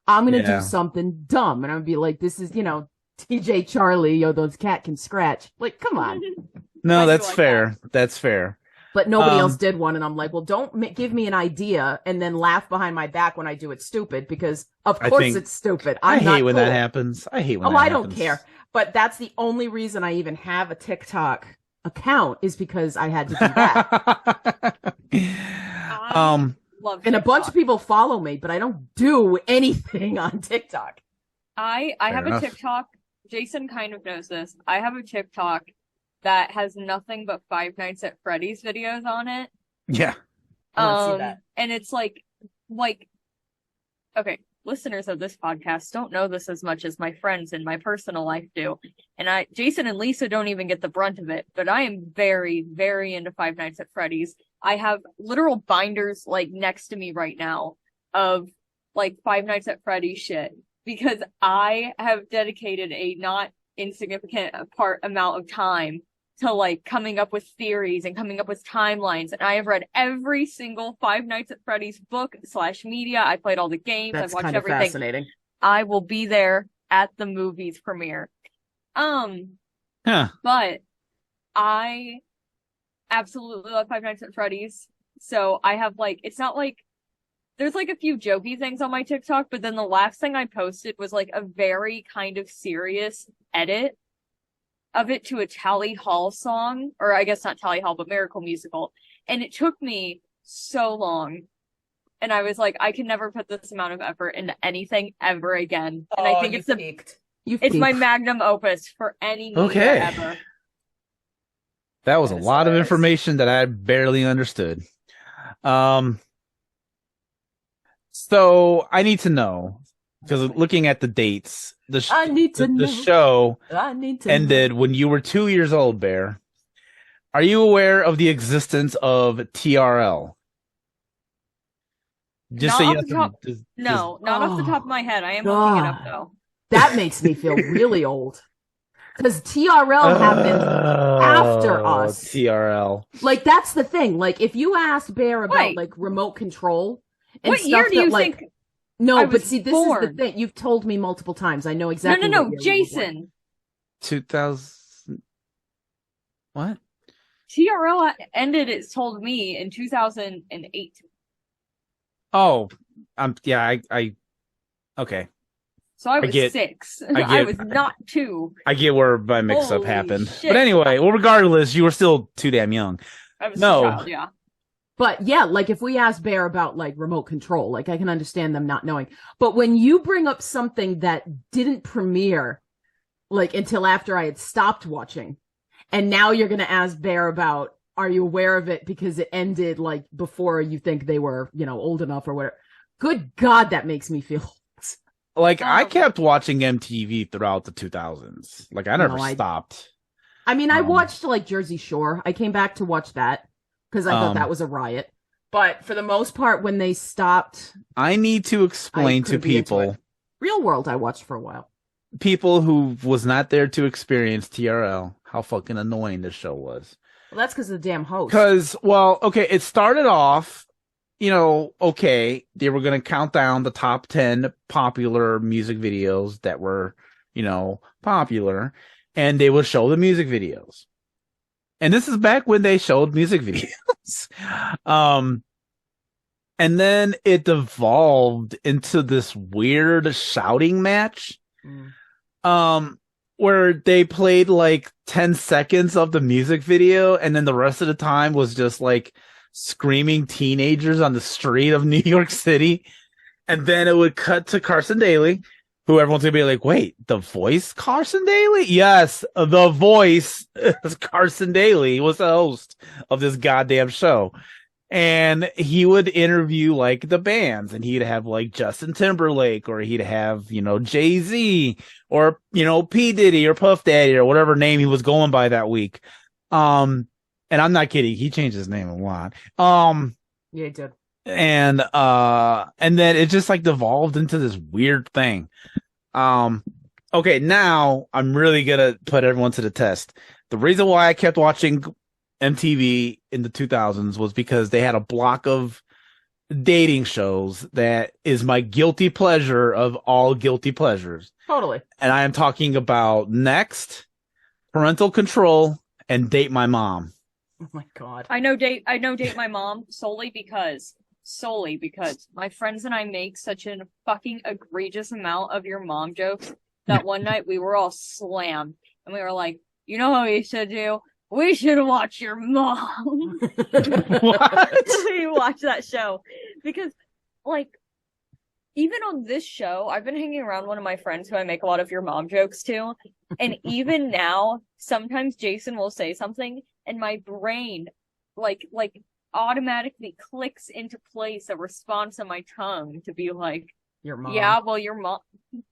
I'm going to do something dumb. And I'm going to be like, this is, DJ Charlie, those cat can scratch. Like, come on. No, that's fair. That's fair. But nobody else did one, and I'm like, well, don't give me an idea and then laugh behind my back when I do it stupid, because of course it's stupid. I hate when that happens. I hate when that happens. I don't care. But that's the only reason I even have a TikTok account is because I had to do that. Love and a bunch of people follow me, but I don't do anything on TikTok. I have a TikTok Jason kind of knows this. I have a TikTok that has nothing but Five Nights at Freddy's videos on it. Yeah. I wanna see that. And it's like, okay, listeners of this podcast don't know this as much as my friends in my personal life do. And Jason and Lisa don't even get the brunt of it, but I am very, very into Five Nights at Freddy's. I have literal binders like next to me right now of like Five Nights at Freddy's shit because I have dedicated a not insignificant amount of time to like coming up with theories and coming up with timelines. And I have read every single Five Nights at Freddy's book / media. I played all the games. That's I've watched kind of everything. fascinating. I will be there at the movie's premiere. But I absolutely love Five Nights at Freddy's. So I have like, it's not like, there's like a few jokey things on my TikTok, but then the last thing I posted was like a very kind of serious edit of it to a Tally Hall song, or I guess not Tally Hall, but Miracle Musical. And it took me so long. And I was like, I can never put this amount of effort into anything ever again. And I think it's my magnum opus for any media ever. That was a lot of information that I barely understood. So I need to know, because looking at the dates, the show ended when you were 2 years old, Bear. Are you aware of the existence of TRL? Not off the top of my head. I am looking it up, though. That makes me feel really old. Because TRL happened after us. TRL. Like, that's the thing. Like, if you asked Bear about, like, remote control and what stuff year do you like, think? No, but see, this is the thing. You've told me multiple times. I know exactly. No, Jason. 2000. What? TRL ended, it's told me, in 2008. Oh, yeah, okay. So I was 6. I was not 2. I get where my mix-up happened. Shit. But anyway, well, regardless, you were still too damn young. I was a child, yeah. But yeah, like if we ask Bear about like remote control, like I can understand them not knowing. But when you bring up something that didn't premiere like until after I had stopped watching, and now you're going to ask Bear about, are you aware of it because it ended like before you think they were, old enough or whatever. Good God, that makes me feel like I kept watching MTV throughout the 2000s. Like I never stopped. I mean, I watched like Jersey Shore. I came back to watch that because I thought that was a riot. But for the most part, when they stopped, I need to explain to people. Real World I watched for a while. People who was not there to experience TRL, how fucking annoying this show was. Well, that's because of the damn host. Because, it started off, they were going to count down the top 10 popular music videos that were, popular, and they would show the music videos. And this is back when they showed music videos. And then it devolved into this weird shouting match. Where they played like 10 seconds of the music video, and then the rest of the time was just like screaming teenagers on the street of New York City. And then it would cut to Carson Daly, who everyone's gonna be like, wait, the voice Carson Daly? Yes, the voice Carson Daly was the host of this goddamn show. And he would interview like the bands, and he'd have like Justin Timberlake, or he'd have, Jay-Z, or, P. Diddy or Puff Daddy or whatever name he was going by that week. And I'm not kidding. He changed his name a lot. Yeah, he did. And then it just like devolved into this weird thing. Okay, now I'm really gonna put everyone to the test. The reason why I kept watching MTV in the 2000s was because they had a block of dating shows that is my guilty pleasure of all guilty pleasures. Totally. And I am talking about Next, Parental Control, and Date My Mom. Oh my God. I know Date My Mom solely because my friends and I make such a fucking egregious amount of your mom jokes that one night we were all slammed and we were like, you know what we should do? We should watch your mom. What? We watch that show because, like, even on this show, I've been hanging around one of my friends who I make a lot of your mom jokes to. And even now, sometimes Jason will say something and my brain like automatically clicks into place a response on my tongue to be like, Your mom. yeah, well, your mom.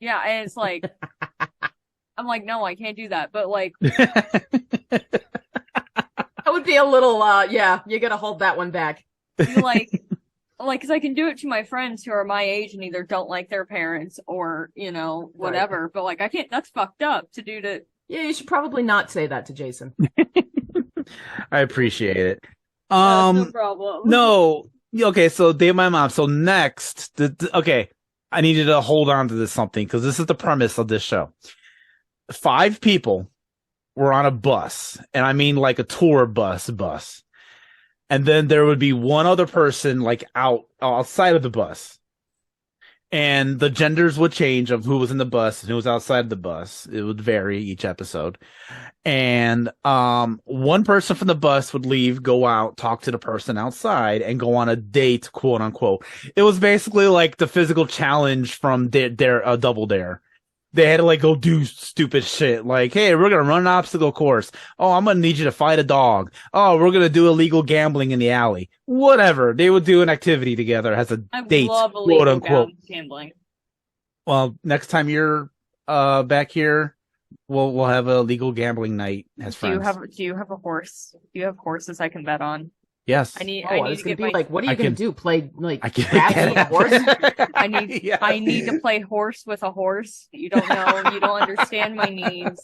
Yeah, and it's like, I'm like, no, I can't do that. But like, That would be a little, yeah, you gotta hold that one back. like, because I can do it to my friends who are my age and either don't like their parents or, whatever. Right. But like, I can't, that's fucked up to do to. Yeah, you should probably not say that to Jason. I appreciate it. No problem. No. Okay, so Day of My Mom. So next, okay, I need you to hold on to this something because this is the premise of this show. 5 people were on a bus, and I mean like a tour bus. And then there would be one other person like outside of the bus. And the genders would change of who was in the bus and who was outside of the bus. It would vary each episode. And one person from the bus would leave, go out, talk to the person outside, and go on a date, quote unquote. It was basically like the physical challenge from Double Dare. They had to like go do stupid shit. Like, hey, we're going to run an obstacle course. Oh, I'm going to need you to fight a dog. Oh, we're going to do illegal gambling in the alley. Whatever. They would do an activity together as a date, quote unquote. Gambling. Well, next time you're back here, we'll have a legal gambling night as friends. Do you have a horse? Do you have horses I can bet on? Yes. I need to get like, what are you going to do? Play like horse? I need to play horse with a horse. You don't know. You don't understand my needs.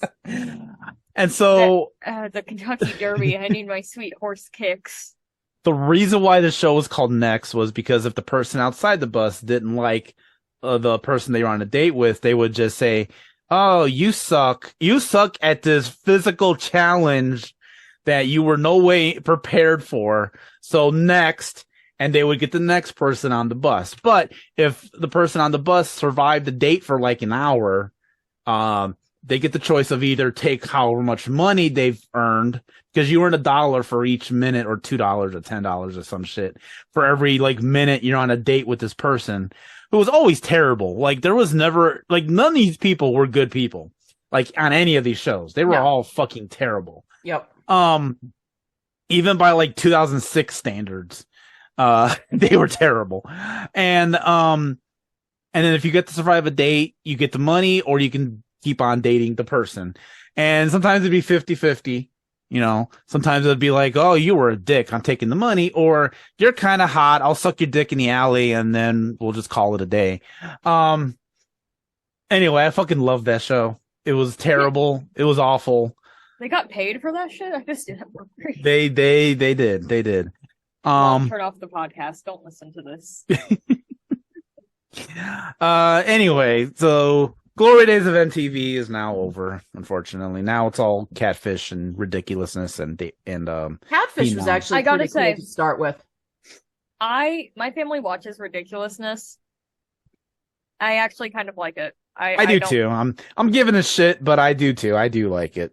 And so the Kentucky Derby. I need my sweet horse kicks. The reason why the show was called Next was because if the person outside the bus didn't like the person they were on a date with, they would just say, "Oh, you suck. You suck at this physical challenge that you were no way prepared for. So next," and they would get the next person on the bus. But if the person on the bus survived the date for like an hour, they get the choice of either take however much money they've earned, because you earn $1 for each minute, or $2 or $10 or some shit for every like minute you're on a date with this person who was always terrible. Like there was never, like none of these people were good people, like on any of these shows. They were all fucking terrible. Yep. Even by like 2006 standards, they were terrible. And then if you get to survive a date, you get the money, or you can keep on dating the person. And sometimes it'd be 50-50, sometimes it'd be like, "Oh, you were a dick, I'm taking the money," or "You're kind of hot, I'll suck your dick in the alley and then we'll just call it a day." Anyway, I fucking love that show. It was terrible. It was awful. They got paid for that shit? I just didn't work. They did. Turn off the podcast. Don't listen to this. Anyway, so glory days of MTV is now over, unfortunately. Now it's all catfish and ridiculousness and Catfish was actually pretty cool to start with. My family watches ridiculousness. I actually kind of like it. I do too. I'm giving a shit, but I do too. I do like it.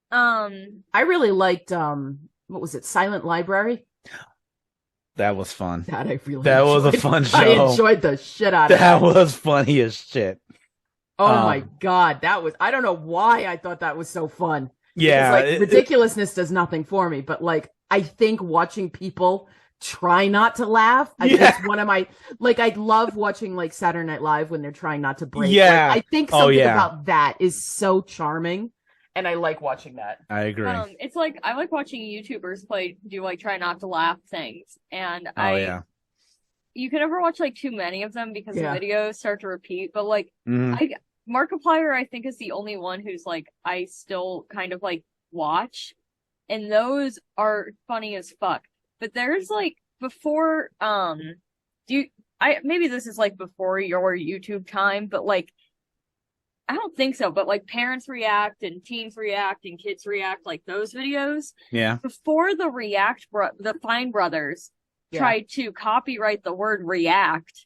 I really liked what was it, Silent Library? That was fun. That was a fun show. I enjoyed the shit out of that. That was funny as shit. Oh my god, I don't know why I thought that was so fun. Yeah. Because, ridiculousness does nothing for me, but like I think watching people try not to laugh, it's one of my, like, I love watching like Saturday Night Live when they're trying not to break. Yeah. Like, I think something about that is so charming. And I like watching that. I agree. It's like I like watching YouTubers do like try not to laugh things, and you can never watch like too many of them because the videos start to repeat. But like, Markiplier, I think, is the only one who's like I still kind of like watch, and those are funny as fuck. But there's like before, maybe this is like before your YouTube time, but like. I don't think so, but like parents react and teens react and kids react, like those videos. Yeah. Before the Fine Brothers tried to copyright the word react.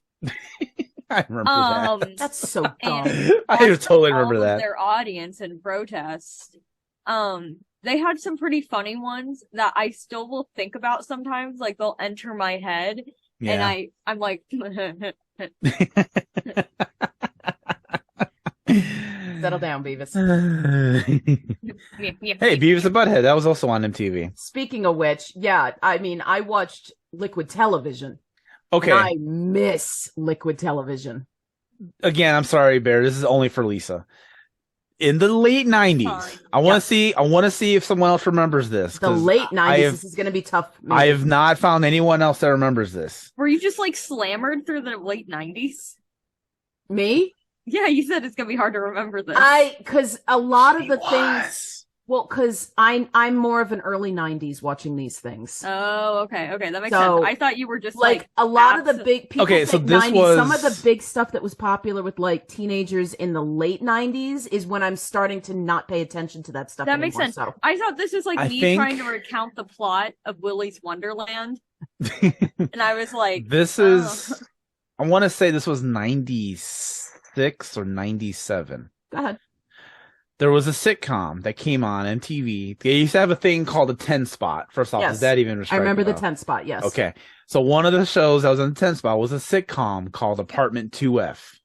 I remember that. That's so dumb. I totally remember that. Their audience in protest. They had some pretty funny ones that I still will think about sometimes. Like they'll enter my head. Yeah. And I'm like, Settle down, Beavis. Hey, Beavis and Butthead. That was also on MTV. Speaking of which, yeah, I mean, I watched Liquid Television. Okay. And I miss Liquid Television. Again, I'm sorry, Bear. This is only for Lisa. In the late 90s, Sorry. I want to see if someone else remembers this. The late 90s, this is going to be tough. I have not found anyone else that remembers this. Were you just like slammered through the late 90s? Me? Yeah, you said it's going to be hard to remember this. Because a lot of the things. Well, because I'm more of an early 90s watching these things. Oh, okay, that makes sense. I thought you were just like a lot of the big people. Okay, so this 90s, was some of the big stuff that was popular with like teenagers in the late 90s is when I'm starting to not pay attention to that stuff. That anymore, makes sense. So. I thought this was like trying to recount the plot of Willy's Wonderland, and I was like, "This is." I want to say this was 96 or 97. Go ahead. There was a sitcom that came on MTV. They used to have a thing called a 10 spot. First off, Yes. is that even? I remember the 10 spot. Yes. Okay, so one of the shows that was on the 10 spot was a sitcom called Apartment 2F.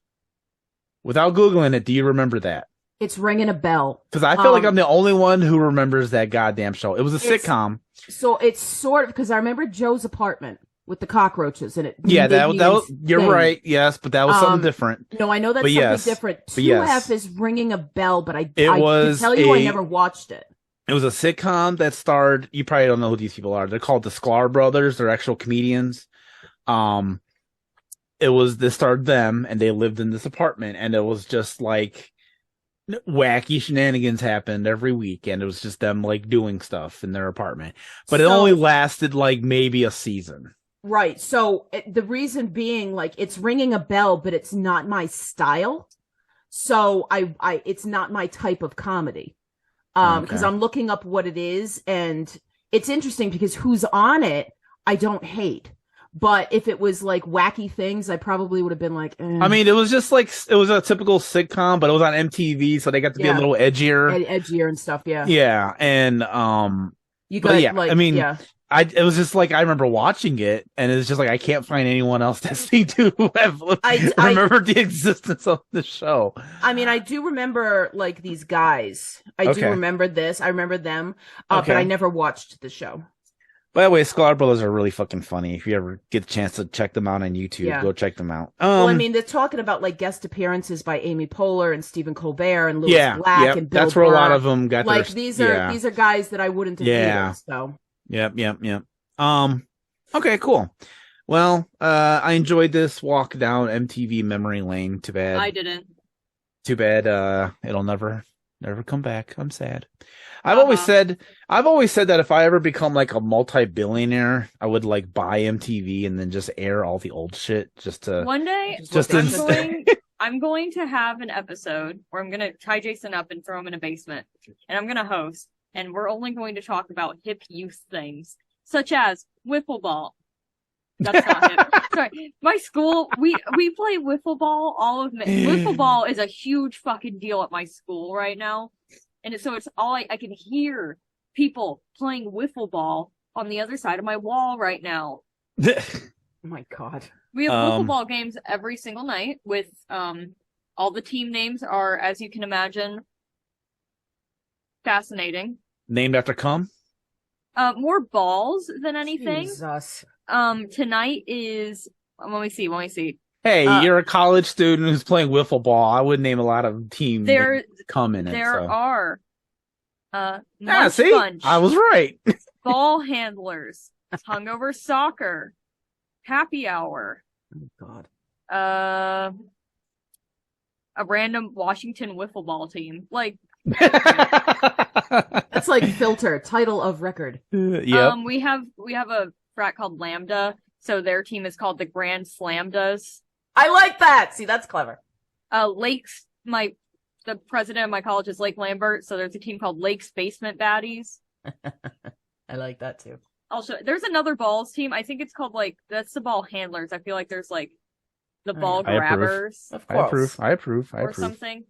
Without googling it, do you remember that? It's ringing a bell. Because I feel like I'm the only one who remembers that goddamn show. It was a sitcom. So it's sort of because I remember Joe's Apartment with the cockroaches in it. Yeah, that was. You're right. Yes, but that was something different. No, I know that's something different. 2F is ringing a bell, but I can tell you I never watched it. It was a sitcom that starred. You probably don't know who these people are. They're called the Sklar brothers. They're actual comedians. This starred them, and they lived in this apartment, and it was just like wacky shenanigans happened every week, and it was just them like doing stuff in their apartment. But it only lasted like maybe a season. Right. So the reason being, like, it's ringing a bell, but it's not my style. So it's not my type of comedy. Because I'm looking up what it is, and it's interesting because who's on it, I don't hate. But if it was like wacky things, I probably would have been like, eh. I mean, it was just like, it was a typical sitcom, but it was on MTV, so they got to be a little edgier. Edgier and stuff, yeah. Yeah, and, you got, like, I mean, yeah. It was just like, I remember watching it, and it's just like, I can't find anyone else that seemed to have remembered the existence of the show. I mean, I do remember, like, these guys. I do remember this. I remember them, but I never watched the show. By the way, Sklar Brothers are really fucking funny. If you ever get a chance to check them out on YouTube, go check them out. Well, I mean, they're talking about like guest appearances by Amy Poehler and Stephen Colbert and Louis Black and Bill that's where Burr. a lot of them got like these are guys that I wouldn't have hated, so. Yep. Okay, cool. Well, I enjoyed this walk down MTV memory lane. Too bad. I didn't. Too bad. It'll never come back. I'm sad. I've always said that if I ever become like a multi-billionaire, I would like buy MTV and then just air all the old shit just to one day. I'm going to have an episode where I'm going to tie Jason up and throw him in a basement, and I'm going to host, and we're only going to talk about hip youth things such as wiffle ball. That's not hip. Sorry, my school we play wiffle ball. Wiffle ball is a huge fucking deal at my school right now. And it's all I can hear people playing wiffle ball on the other side of my wall right now. Oh my God. We have wiffle ball games every single night with all the team names are, as you can imagine, fascinating. Named after cum? More balls than anything. Jesus. Tonight is let me see. Hey, you're a college student who's playing wiffle ball. I would name a lot of teams that come in it. There are see? Bunch, I was right. ball handlers, hungover soccer, happy hour. Oh God. A random Washington wiffle ball team. Like that's like filter, title of record. Yep. We have a frat called Lambda, so their team is called the Grand Slamdas. I like that. See, that's clever. Lakes, the president of my college is Lake Lambert, so there's a team called Lakes Basement Baddies. I like that too. Also, there's another balls team. I think it's called that's the ball handlers. I feel like there's the ball grabbers. Of course. I approve. Or something.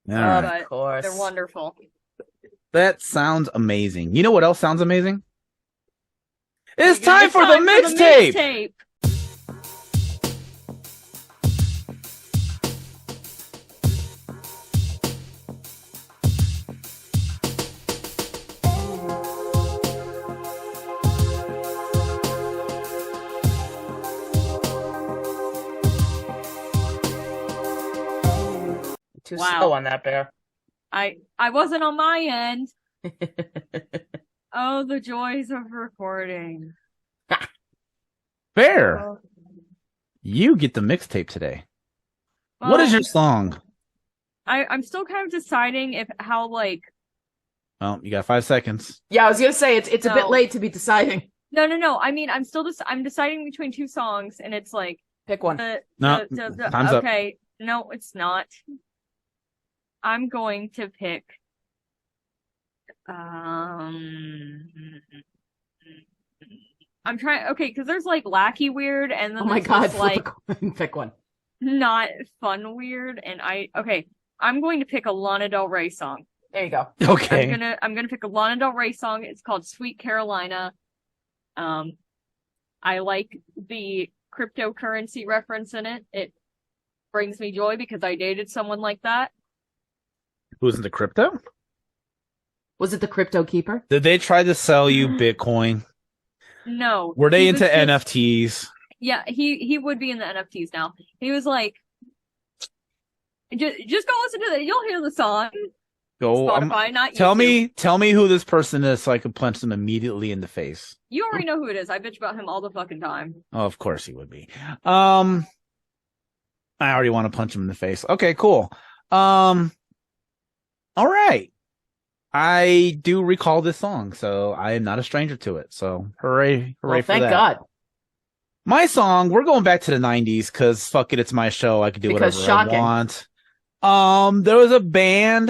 All right. Of course. They're wonderful. That sounds amazing. You know what else sounds amazing? It's time for the mixtape. Too Wow. slow on that, Bear. I wasn't on my end. Oh, the joys of recording. Bear, Oh. you get the mixtape today. What is your song? I'm still kind of deciding how like. Well, you got 5 seconds. Yeah, I was gonna say it's a bit No. late to be deciding. No. I mean, I'm deciding between two songs, and it's like Pick one. No, time's up. okay. No, it's not. I'm going to pick. I'm trying. Okay, because there's like Lackey Weird, and then Oh my there's god, this, like pick one. not fun weird, and I'm going to pick a Lana Del Rey song. There you go. Okay. I'm gonna pick a Lana Del Rey song. It's called Sweet Carolina. I like the cryptocurrency reference in it. It brings me joy because I dated someone like that. Who's into crypto? Was it the Crypto Keeper? Did they try to sell you Bitcoin? No. Were they he into was just- NFTs? Yeah, he would be in the NFTs now. He was like, just go listen to it. You'll hear the song. Go. Spotify, not Tell YouTube. me who this person is so I can punch them immediately in the face. You already know who it is. I bitch about him all the fucking time. Oh, of course he would be. I already want to punch him in the face. Okay, cool. All right. I do recall this song, so I am not a stranger to it. So hooray Well, for thank that. God. My song, we're going back to the 90s because fuck it, it's my show. I can do Because whatever shocking. I want. There was a band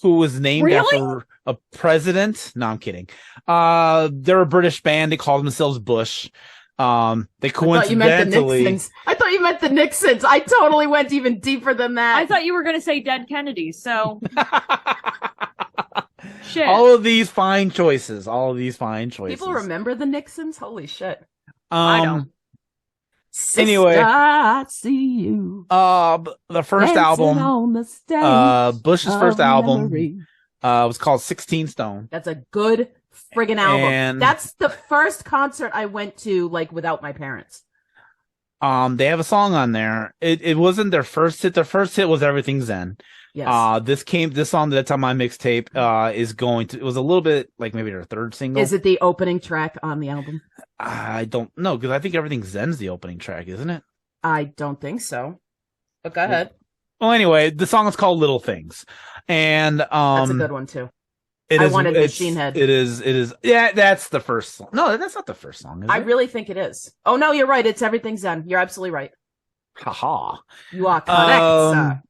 who was named Really? after a president. No, I'm kidding. They're a British band. They call themselves Bush. They I thought you meant the coincidentally Nixons. I thought you meant the Nixons. I totally went even deeper than that. I thought you were gonna say Dead Kennedys, so shit. all of these fine choices. People remember the Nixons? Holy shit. I don't. Anyway. Sister, I see you. The first dancing album, on the stage Bush's of first album, memory. was called 16 Stone. That's a good friggin' album. And- That's the first concert I went to, like, without my parents. They have a song on there. It wasn't their first hit. Their first hit was Everything Zen. Yes. This song that's on my mixtape, it was a little bit like maybe their third single. Is it the opening track on the album? I don't know, because I think Everything Zen's the opening track, isn't it? I don't think so. But go ahead. Well, anyway, the song is called Little Things. And, That's a good one, too. I wanted Machine Head. It is. Yeah, that's the first song. No, that's not the first song, is I it? really think it is. Oh, no, you're right. It's Everything Zen. You're absolutely right. Haha. You are correct, sir.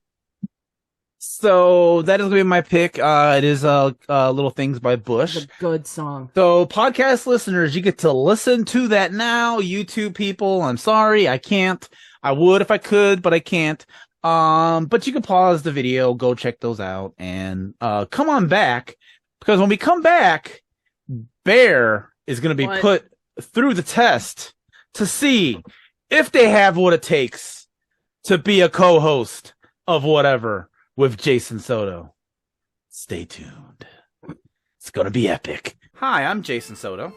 So that is going to be my pick. It is Little Things by Bush. It's a good song. So podcast listeners, you get to listen to that now. YouTube people, I'm sorry, I can't. I would if I could, but I can't. But you can pause the video, go check those out, and come on back, because when we come back, Bear is going to be What? put through the test to see if they have what it takes to be a co-host of whatever with Jason Soto. Stay tuned. It's going to be epic. Hi, I'm Jason Soto.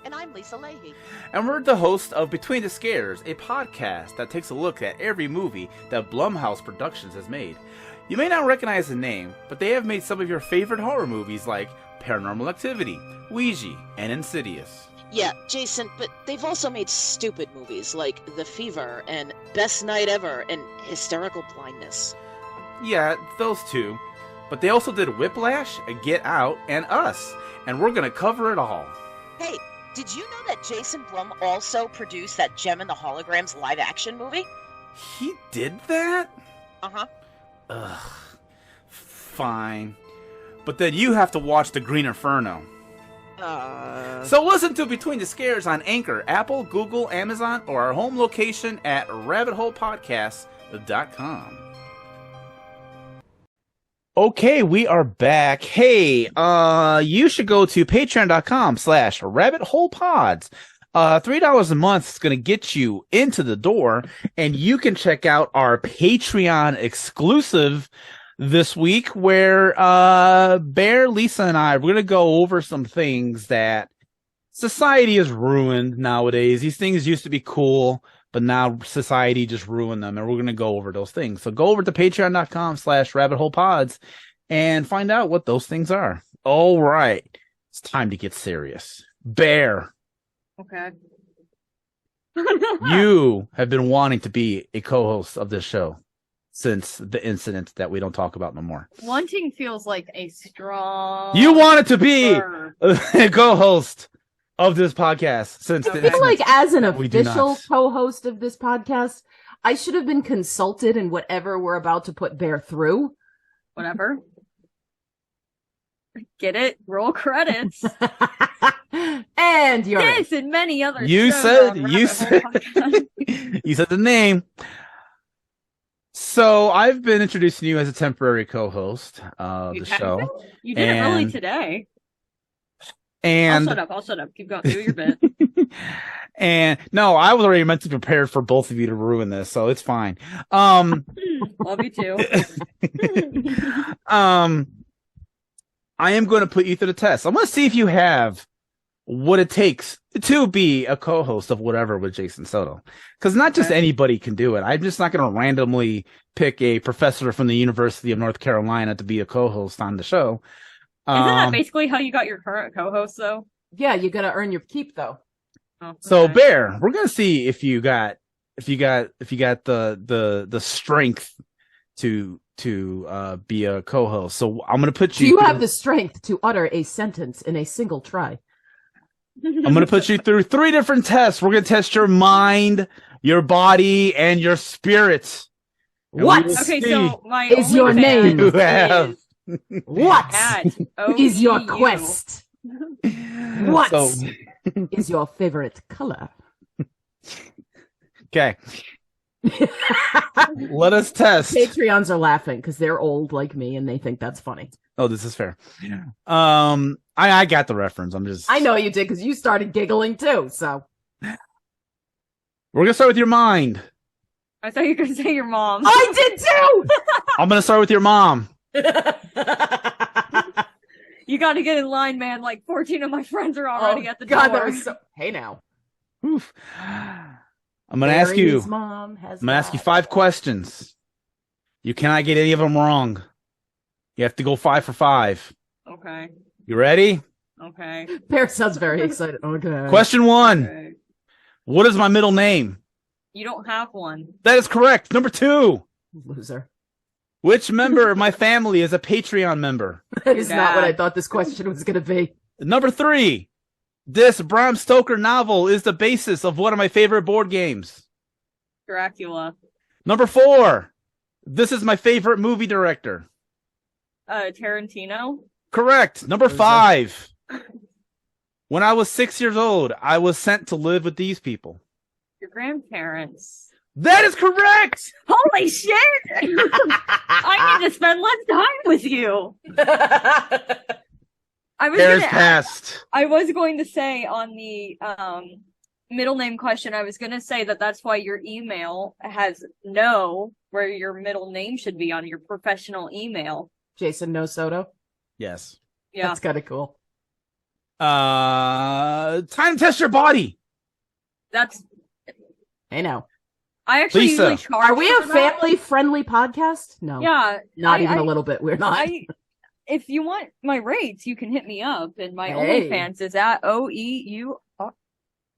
And I'm Lisa Leahy. And we're the host of Between the Scares, a podcast that takes a look at every movie that Blumhouse Productions has made. You may not recognize the name, but they have made some of your favorite horror movies like Paranormal Activity, Ouija, and Insidious. Yeah, Jason, but they've also made stupid movies like The Fever and Best Night Ever and Hysterical Blindness. Yeah, those two. But they also did Whiplash, Get Out, and Us. And we're going to cover it all. Hey, did you know that Jason Blum also produced that Gem and the Holograms live-action movie? He did that? Uh-huh. Ugh. Fine. But then you have to watch The Green Inferno. So listen to Between the Scares on Anchor, Apple, Google, Amazon, or our home location at rabbitholepodcast.com. Okay, we are back. Hey, you should go to patreon.com/rabbitholepods. $3 a month is going to get you into the door, and you can check out our Patreon exclusive this week where Bear, Lisa, and we're going to go over some things that society has ruined nowadays. These things used to be cool, but now society just ruined them, and we're going to go over those things. So go over to patreon.com/rabbitholepods and find out what those things are. All right. It's time to get serious. Bear, Okay. you have been wanting to be a co-host of this show since the incident that we don't talk about no more. Wanting feels like a strong. You wanted to be verb. a co-host of this podcast since I the feel like as an We do official not. co-host of this podcast, I should have been consulted in whatever we're about to put Bear through. Whatever. Get it? Roll credits. And you're This and many other. You shows said on you Rabbit Hole said Podcast. you said the name. So I've been introducing you as a temporary co-host of You the have show, been? You did it really And- today. and I'll shut up. Keep going. Do your bit. and no, I was already mentally prepared for both of you to ruin this, so it's fine. Love you too. I am going to put you through the test. I'm going to see if you have what it takes to be a co-host of whatever with Jason Soto. Because not just Okay. anybody can do it. I'm just not going to randomly pick a professor from the University of North Carolina to be a co-host on the show. Isn't that basically how you got your current co-host though? Yeah, you gotta earn your keep though. Oh, So okay. Bear, we're going to see if you got the strength to be a co-host. So I'm going to put Do you you through- have the strength to utter a sentence in a single try? I'm going to put you through 3 different tests. We're going to test your mind, your body, and your spirit. And we What will Okay, see so my is your OnlyFans name? You have- is What at is your OEU. quest? What So, is your favorite color? okay, let us test. Patreons are laughing because they're old like me and they think that's funny. Oh, this is fair. I got the reference. I'm just. I know you did because you started giggling too. So We're gonna start with your mind. I thought you were gonna say your mom. I did too. I'm gonna start with your mom. You got to get in line, man. Like 14 of my friends are already at the God, door. that was so. Hey now, Oof. I'm gonna ask you. Barry's mom has I'm gonna ask you died. 5 questions. You cannot get any of them wrong. You have to go 5 for 5. Okay. You ready? Okay. Bear sounds very excited. Okay. Question 1. Okay. What is my middle name? You don't have one. That is correct. Number 2. Loser. Which member of my family is a Patreon member? That is not what I Dad. thought this question was going to be. Number 3. This Bram Stoker novel is the basis of one of my favorite board games. Dracula. Number 4. This is my favorite movie director. Tarantino. Correct. Number Loser. 5. When I was 6 years old, I was sent to live with these people. Your grandparents. That is correct. Holy shit! I need to spend less time with you. I was Bears gonna passed. I was going to say on the middle name question, I was going to say that that's why your email has no where your middle name should be on your professional email. Jason no Soto. Yes. Yeah. That's kind of cool. Time to test your body. That's Hey now. I actually Lisa. usually charge Are we for a that. family-friendly podcast? No. Yeah. Not even I- a little bit. We're not. If you want my rates, you can hit me up, and my Hey. OnlyFans is at OEU.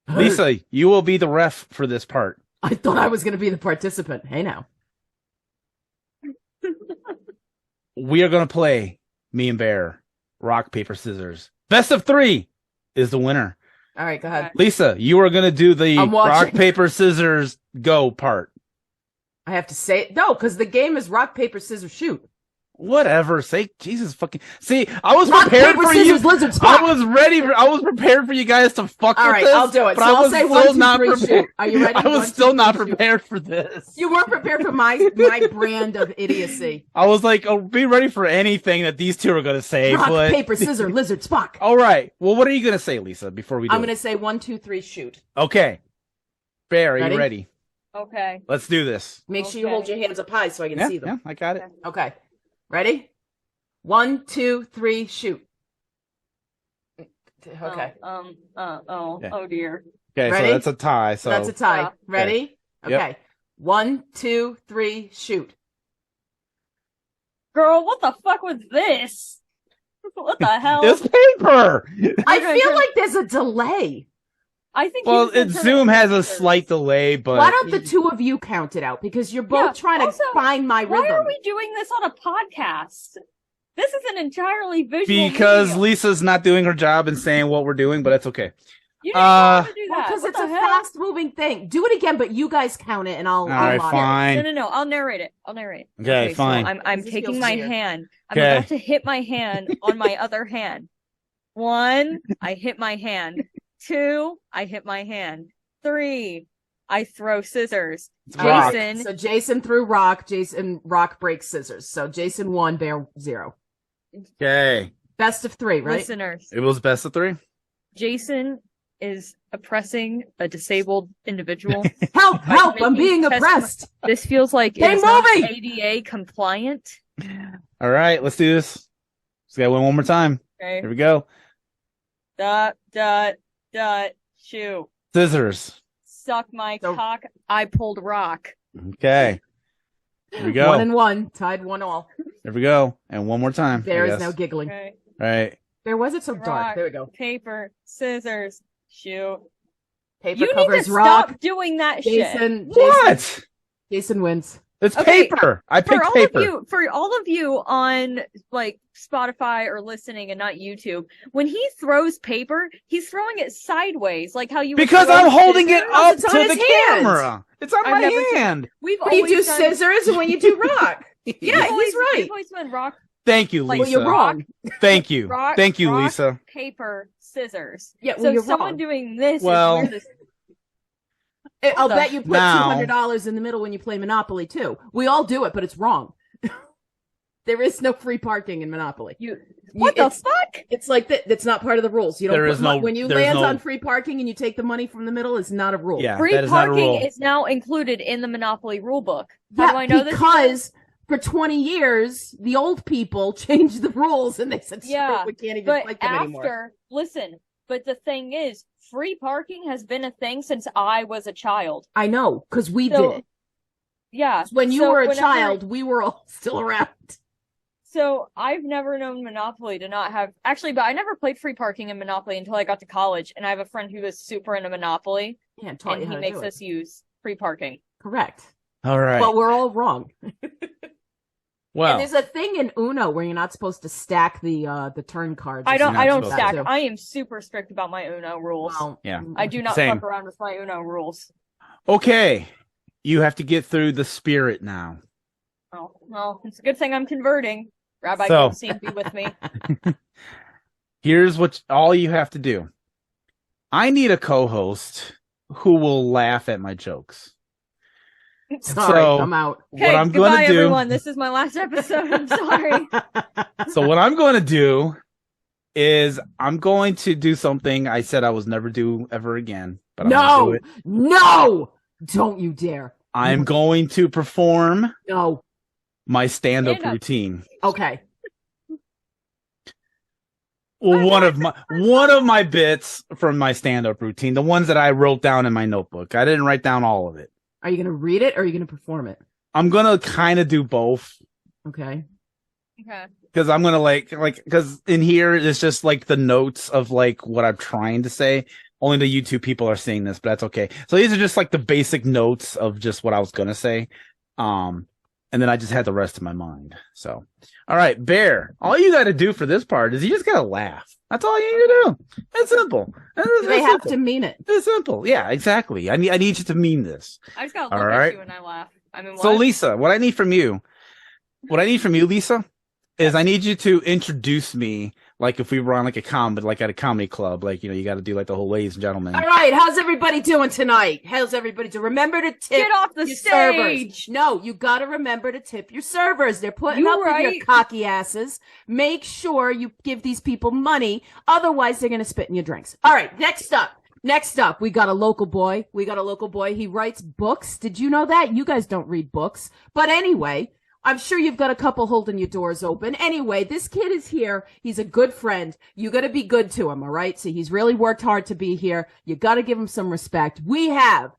Lisa, you will be the ref for this part. I thought I was going to be the participant. Hey now. We are going to play me and Bear, rock, paper, scissors. Best of 3 is the winner. All right, go ahead. Lisa, you are going to do the I'm watching. rock, paper, scissors, go part. I have to say no, because the game is rock, paper, scissors, shoot. Whatever. Say Jesus fucking. See, I was Rock, prepared paper, for scissors, you. lizard, spot. I was prepared for you guys to fuck All with right, this. I'll do it. But So I I'll was say still 1, 2, not 3, prepared. shoot. Are you ready? I was 1, 2, still not 3, shoot. prepared for this. You weren't prepared for my brand of idiocy. I was like, oh, be ready for anything that these two are going to say. Rock, but paper, scissors, lizard, Spock. all right. Well, what are you going to say, Lisa? Before we do I'm going it? to say 1, 2, 3, shoot. Okay. Bear, are Ready? you ready? Okay. Let's do this. Make sure you Okay. hold your hands up high so I can Yeah, see them. yeah, I got it. Okay. Ready? 1, 2, 3, shoot. Okay. Okay. Oh dear. Okay, Ready? so that's a tie. So That's a tie. Yeah. Ready? Yep. Okay. 1, 2, 3, shoot. Girl, what the fuck was this? What the hell? it's paper. I gonna feel turn- like there's a delay. I think. Well, he was gonna Zoom turn has a pictures. slight delay, but Why don't the two of you count it out? Because you're both Yeah, trying to also, find my Why rhythm. are we doing this on a podcast? This is an entirely visual. because medium. Lisa's not doing her job and saying what we're doing, but that's okay. You didn't have to do that. Because What it's the a hell? fast-moving thing. Do it again, but you guys count it, and I'll. All right, log it. fine. No. I'll narrate it. Okay, so fine. I'm This taking feels my weird. hand. I'm Okay. about to hit my hand on my other hand. 1, I hit my hand. 2, I hit my hand. 3, I throw scissors. Rock. Jason, So Jason threw rock. Rock breaks scissors. So Jason 1, Bear 0. Okay. Best of 3, right? listeners, It was best of 3. Jason is oppressing a disabled individual. Help! Help! I'm making being test- oppressed. This feels like Hey, it's not movie! ADA compliant. All right, let's do this. Let's go one more time. Okay. Here we go. Dot, shoot. Scissors. Suck my So- cock. I pulled rock. Okay. Here we go. 1 and 1, tied 1 all. Here we go. And one more time. I Bear is guess. now giggling. Okay. All right. Bear, was it so dark? Rock. There we go. Paper, scissors, shoot. Paper You need covers to rock. stop doing that shit. What? Jason wins. It's Okay, paper. I For picked all paper. of you on like Spotify or listening and not YouTube, when he throws paper, he's throwing it sideways, like how you would Because throw I'm holding it scissors. up It's to on the his hand. camera. It's on I've my never seen- hand. We've When you always do done- scissors and when you do rock. Yeah, we've always- he's right. We've always been rock, Thank you, Like, Lisa. Well, you're wrong. Thank you. Rock, Thank you, rock. Lisa. paper, scissors. Yeah, well, So you're someone wrong. doing this Well- is weirdest. I'll the- bet you put Now- $200 in the middle when you play Monopoly too. We all do it, but it's wrong. There is no free parking in Monopoly. What the it's, fuck? it's like that. That's not part of the rules. You don't. There put is no- when you there's land no- on free parking and you take the money from the middle. It's not a rule. Yeah, Free that is not a parking rule. is now included in the Monopoly rulebook. Yeah, How do I know this? because for 20 years the old people changed the rules and they said, "Screw Yeah, it, we can't even But fight them anymore." after, listen, but the thing is, free parking has been a thing since I was a child. I know, because we So, did it. Yeah. When you so were a whenever- child, we were all still around. So I've never known Monopoly to not have actually, but I never played free parking in Monopoly until I got to college, and I have a friend who is super into Monopoly, Yeah, it taught and you he how to makes do it. us use free parking. Correct. All right. But we're all wrong. well, And there's a thing in Uno where you're not supposed to stack the turn cards. I don't not supposed stack. to. I am super strict about my Uno rules. Well, Yeah. I do not Same. fuck around with my Uno rules. okay. You have to get through the spirit now. Oh, well, it's a good thing I'm converting. Rabbi So- Goldstein, be with me. Here's what all you have to do. I need a co-host who will laugh at my jokes. sorry, So- I'm out. Okay, what I'm goodbye, going to do. everyone. This is my last episode. I'm sorry. So what I'm going to do is I'm going to do something I said I was never do ever again. But I'm gonna do No, it. no, don't you dare. I'm going to perform No. my stand-up Stand-up. routine. Okay. Well, one of my bits from my stand-up routine, the ones that I wrote down in my notebook. I didn't write down all of it. Are you going to read it or are you going to perform it? I'm gonna kind of do both Okay. Okay. because I'm gonna because in here it's just like the notes of like what I'm trying to say. Only the YouTube people are seeing this, but that's okay. So these are just like the basic notes of just what I was gonna say. And then I just had the rest in my mind. So, all right, Bear, all you got to do for this part is you just got to laugh. That's all you need to do. It's simple. Do they have to mean it? It's simple. Yeah, exactly. I need you to mean this. I just gotta All look right. at you when I laugh. I mean, what? So, Lisa, what I need from you, Lisa, is I need you to introduce me like if we were on like at a comedy club, like, you know, you got to do like the whole ladies and gentlemen. All right, how's everybody doing tonight? How's everybody doing? Remember to tip Get off the your stage. servers. No, you got to remember to tip your servers. They're putting You up with right. your cocky asses. Make sure you give these people money. Otherwise, they're going to spit in your drinks. All right, next up, we got a local boy. He writes books. Did you know that? You guys don't read books. But anyway, I'm sure you've got a couple holding your doors open. Anyway, this kid is here. He's a good friend. You got to be good to him, all right? So he's really worked hard to be here. You got to give him some respect. We have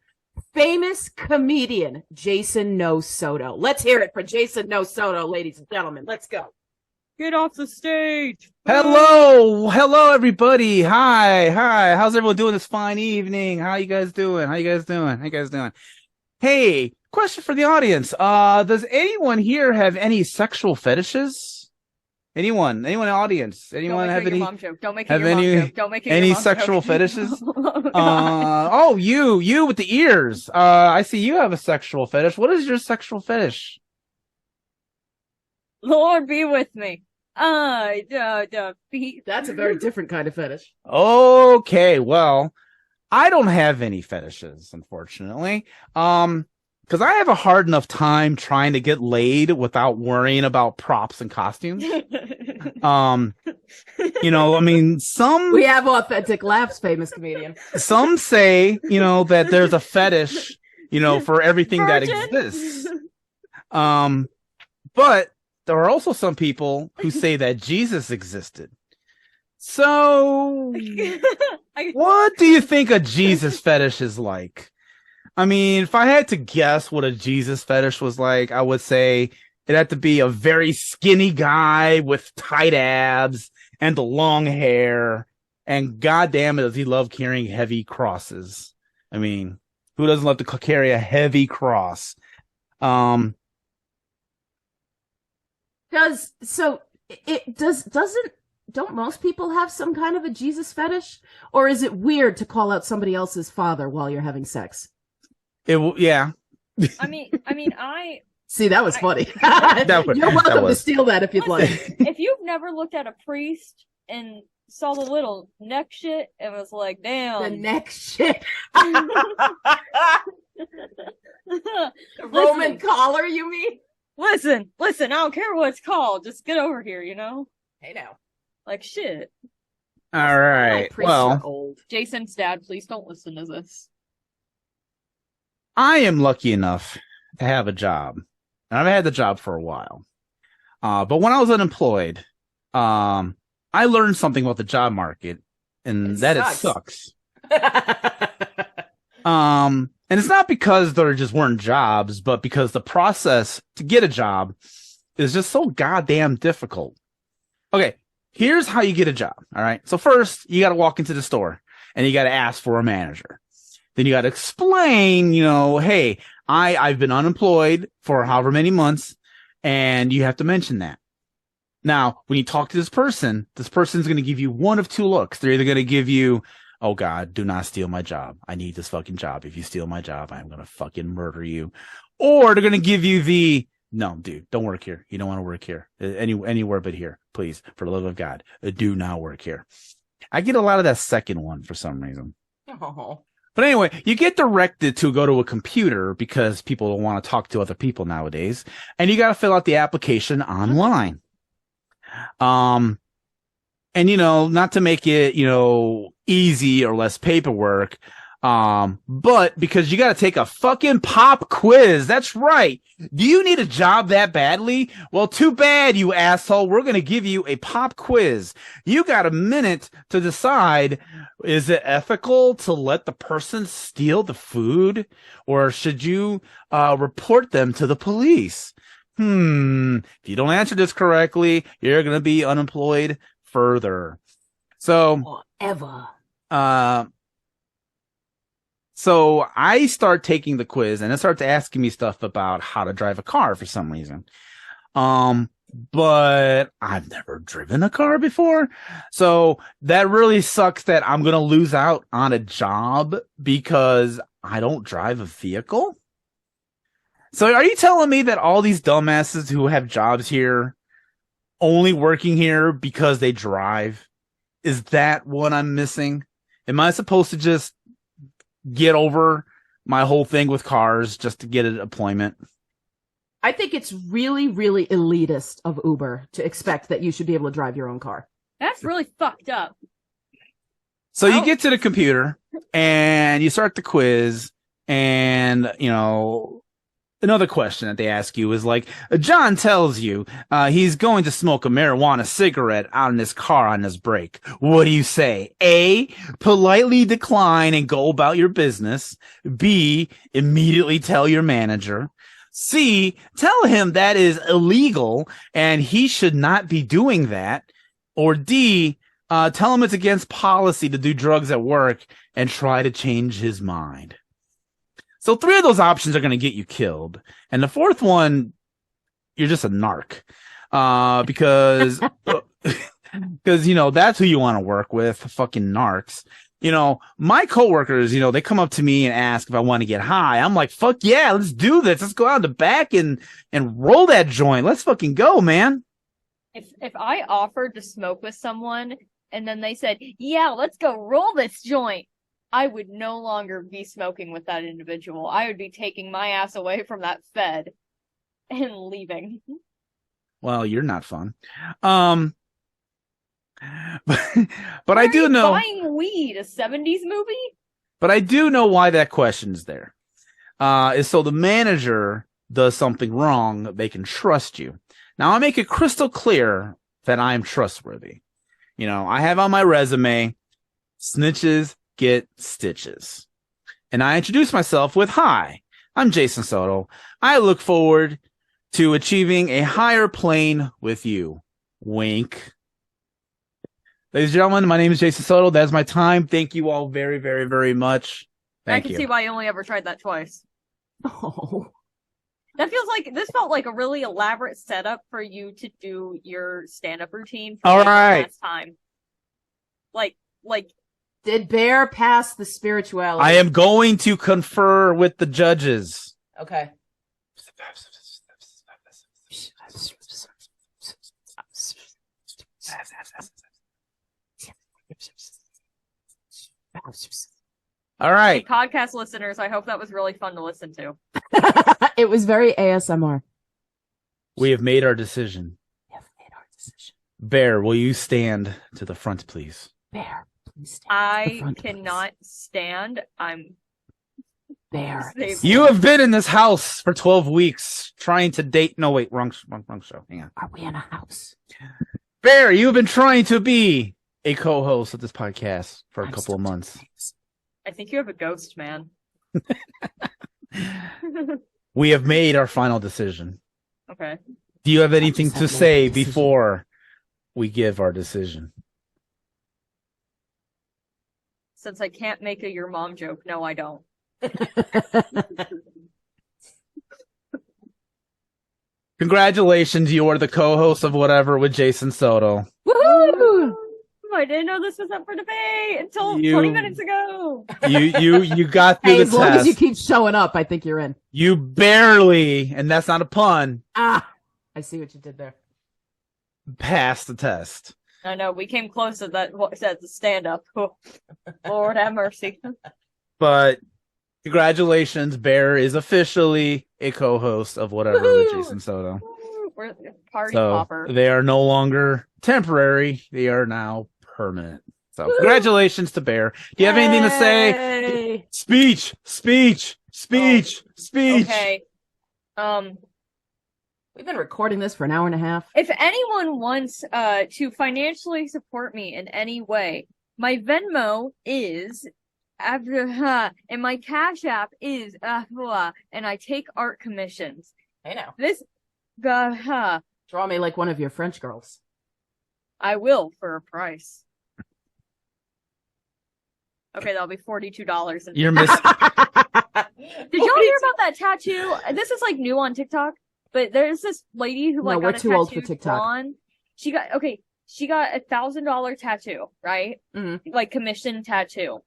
famous comedian Jason No Soto. Let's hear it for Jason No Soto, ladies and gentlemen. Let's go. Get off the stage. Hello, everybody. Hi. How's everyone doing this fine evening? How you guys doing? Hey, question for the audience. Does anyone here have any sexual fetishes? Anyone in the audience? Anyone have any? Don't make it your mom joke. Don't make it your any mom sexual joke. fetishes? No. You with the ears. I see you have a sexual fetish. What is your sexual fetish? Lord be with me. That's a very different kind of fetish. Okay, well, I don't have any fetishes, unfortunately. Because I have a hard enough time trying to get laid without worrying about props and costumes. You know, I mean, We have authentic laughs, famous comedian. some say, you know, that there's a fetish, you know, for everything that Virgin. exists. But there are also some people who say that Jesus existed. So, what do you think a Jesus fetish is like? I mean, if I had to guess what a Jesus fetish was like, I would say it had to be a very skinny guy with tight abs and the long hair. And goddamn it, does he love carrying heavy crosses? I mean, who doesn't love to carry a heavy cross? Don't most people have some kind of a Jesus fetish? Or is it weird to call out somebody else's father while you're having sex? Yeah. I mean, See, that was funny. You're You're welcome to steal that if you'd like. if you've never looked at a priest and saw the little neck shit and was like, damn. The neck shit. Listen. Roman collar, you mean? Listen, I don't care what it's called. Just get over here, you know? Hey now. Like, shit. All right. Priests are Well, old. Jason's dad, please don't listen to this. I am lucky enough to have a job. And I've had the job for a while. But when I was unemployed, I learned something about the job market, and it sucks. And it's not because there just weren't jobs, but because the process to get a job is just so goddamn difficult. Okay, here's how you get a job. All right. So first, you got to walk into the store and you got to ask for a manager. Then you got to explain, you know, hey, I've been unemployed for however many months, and you have to mention that. Now, when you talk to this person's going to give you one of two looks. They're either going to give you, oh God, do not steal my job. I need this fucking job. If you steal my job, I'm going to fucking murder you. Or they're going to give you the, no, dude, don't work here. You don't want to work here. Anywhere but here. Please, for the love of God, do not work here. I get a lot of that second one for some reason. Oh. But anyway, you get directed to go to a computer because people don't want to talk to other people nowadays. And you got to fill out the application online. And, you know, not to make it, you know, easy or less paperwork, but because you got to take a fucking pop quiz. That's right. Do you need a job that badly? Well, too bad, you asshole. We're going to give you a pop quiz. You got a minute to decide, is it ethical to let the person steal the food, or should you report them to the police? If you don't answer this correctly, you're going to be unemployed further. So, Forever. So I start taking the quiz, and it starts asking me stuff about how to drive a car for some reason. But I've never driven a car before. So that really sucks that I'm going to lose out on a job because I don't drive a vehicle. So are you telling me that all these dumbasses who have jobs here only working here because they drive? Is that what I'm missing? Am I supposed to just get over my whole thing with cars just to get an employment? I think it's really, really elitist of Uber to expect that you should be able to drive your own car. That's really fucked up. So you get to the computer and you start the quiz, and, you know, another question that they ask you is like, John tells you he's going to smoke a marijuana cigarette out in his car on his break. What do you say? A, politely decline and go about your business. B, immediately tell your manager. C, tell him that is illegal and he should not be doing that. Or D, tell him it's against policy to do drugs at work and try to change his mind. So 3 of those options are going to get you killed. And the 4th one, you're just a narc. Because, you know, that's who you want to work with, fucking narcs. You know, my coworkers, you know, they come up to me and ask if I want to get high. I'm like, fuck yeah, let's do this. Let's go out the back and roll that joint. Let's fucking go, man. If I offered to smoke with someone and then they said, yeah, let's go roll this joint, I would no longer be smoking with that individual. I would be taking my ass away from that Fed and leaving. Well, you're not fun. But I do know buying weed, a 70s movie? But I do know why that question's there. Is so the manager does something wrong, they can trust you. Now I make it crystal clear that I'm trustworthy. You know, I have on my resume, snitches get stitches. And I introduce myself with, hi, I'm Jason Soto. I look forward to achieving a higher plane with you. Wink. Ladies and gentlemen, my name is Jason Soto. That's my time. Thank you all very, very, very much. Thank you. I can see why you only ever tried that twice. Oh. This felt like a really elaborate setup for you to do your stand-up routine for all like right. last time. Like Did Bear pass the spirituality? I am going to confer with the judges. Okay. All right. podcast listeners, I hope that was really fun to listen to. It was very ASMR. We have made our decision. Bear, will you stand to the front, please? Bear, please stand I to the front, cannot stand. I'm Bear. Save- You have been in this house for 12 weeks trying to date. No, wait, wrong show. Hang on. Are we in a house? Bear, you have been trying to be a co-host of this podcast for a couple of months. I think you have a ghost, man. We have made our final decision. Okay. Do you have anything to have say made a decision. before we give our decision? Since I can't make a your mom joke, no, I don't. Congratulations, you are the co-host of Whatever with Jason Soto. Woohoo! I didn't know this was up for debate until 20 minutes ago. You got through Hey, the as long as you test. keep showing up, I think you're in. You barely, and that's not a pun, Ah, I see what you did there. passed the test. I know, we came close to that the stand-up. Lord have mercy. But congratulations, Bear is officially a co-host of Whatever with Woohoo! Jason Soto. We're party So popper. they are no longer temporary; they are now permanent. So congratulations to Bear. Do you have anything to say? Yay! Speech. Okay. We've been recording this for an hour and a half. If anyone wants to financially support me in any way, my Venmo is and my Cash App is and I take art commissions. I know. This Draw me like one of your French girls. I will for a price. Okay, that'll be $42. You're missing. Did y'all hear about that tattoo? This is like new on TikTok, but there's this lady who like No, we're got a too old for tattoo TikTok. drawn. She got $1,000 tattoo, right? Mhm. Like commission tattoo.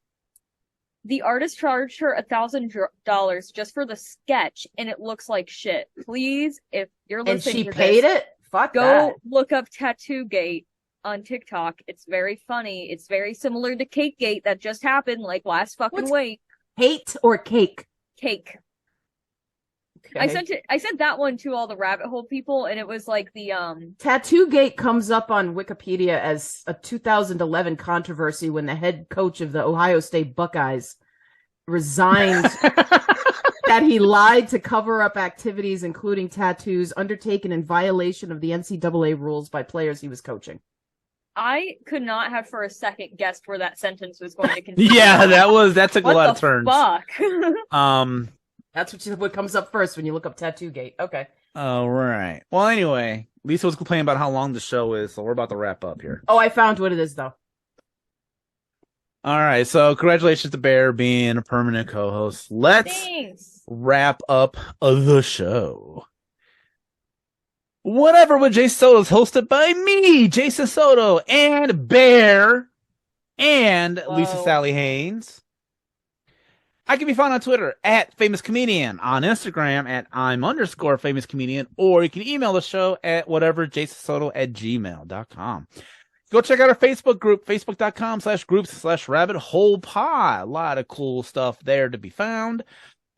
The artist charged her $1,000 just for the sketch, and it looks like shit. Please, if you're And listening she to paid this, it Fuck Go that. look up Tattoo Gate on TikTok. It's very funny. It's very similar to Cake Gate that just happened like last fucking week. Hate or cake? Cake. Okay. I sent that one to all the rabbit hole people, and it was like the Tattoo Gate comes up on Wikipedia as a 2011 controversy when the head coach of the Ohio State Buckeyes resigned that he lied to cover up activities, including tattoos, undertaken in violation of the NCAA rules by players he was coaching. I could not have for a second guessed where that sentence was going to continue. Yeah, that took a lot of turns. Fuck. That's what comes up first when you look up Tattoo Gate. Okay. All right. Well, anyway, Lisa was complaining about how long the show is, so we're about to wrap up here. Oh, I found what it is, though. All right. So congratulations to Bear being a permanent co-host. Let's wrap up the show. Whatever with Jason Soto is hosted by me, Jason Soto, and Bear, and Lisa Sally Haynes. I can be found on Twitter at Famous Comedian, on Instagram at I'm_Famous Comedian, or you can email the show at whateverjasonsoto@gmail.com. Go check out our Facebook group, facebook.com/groups/Rabbit Hole Pod. A lot of cool stuff there to be found.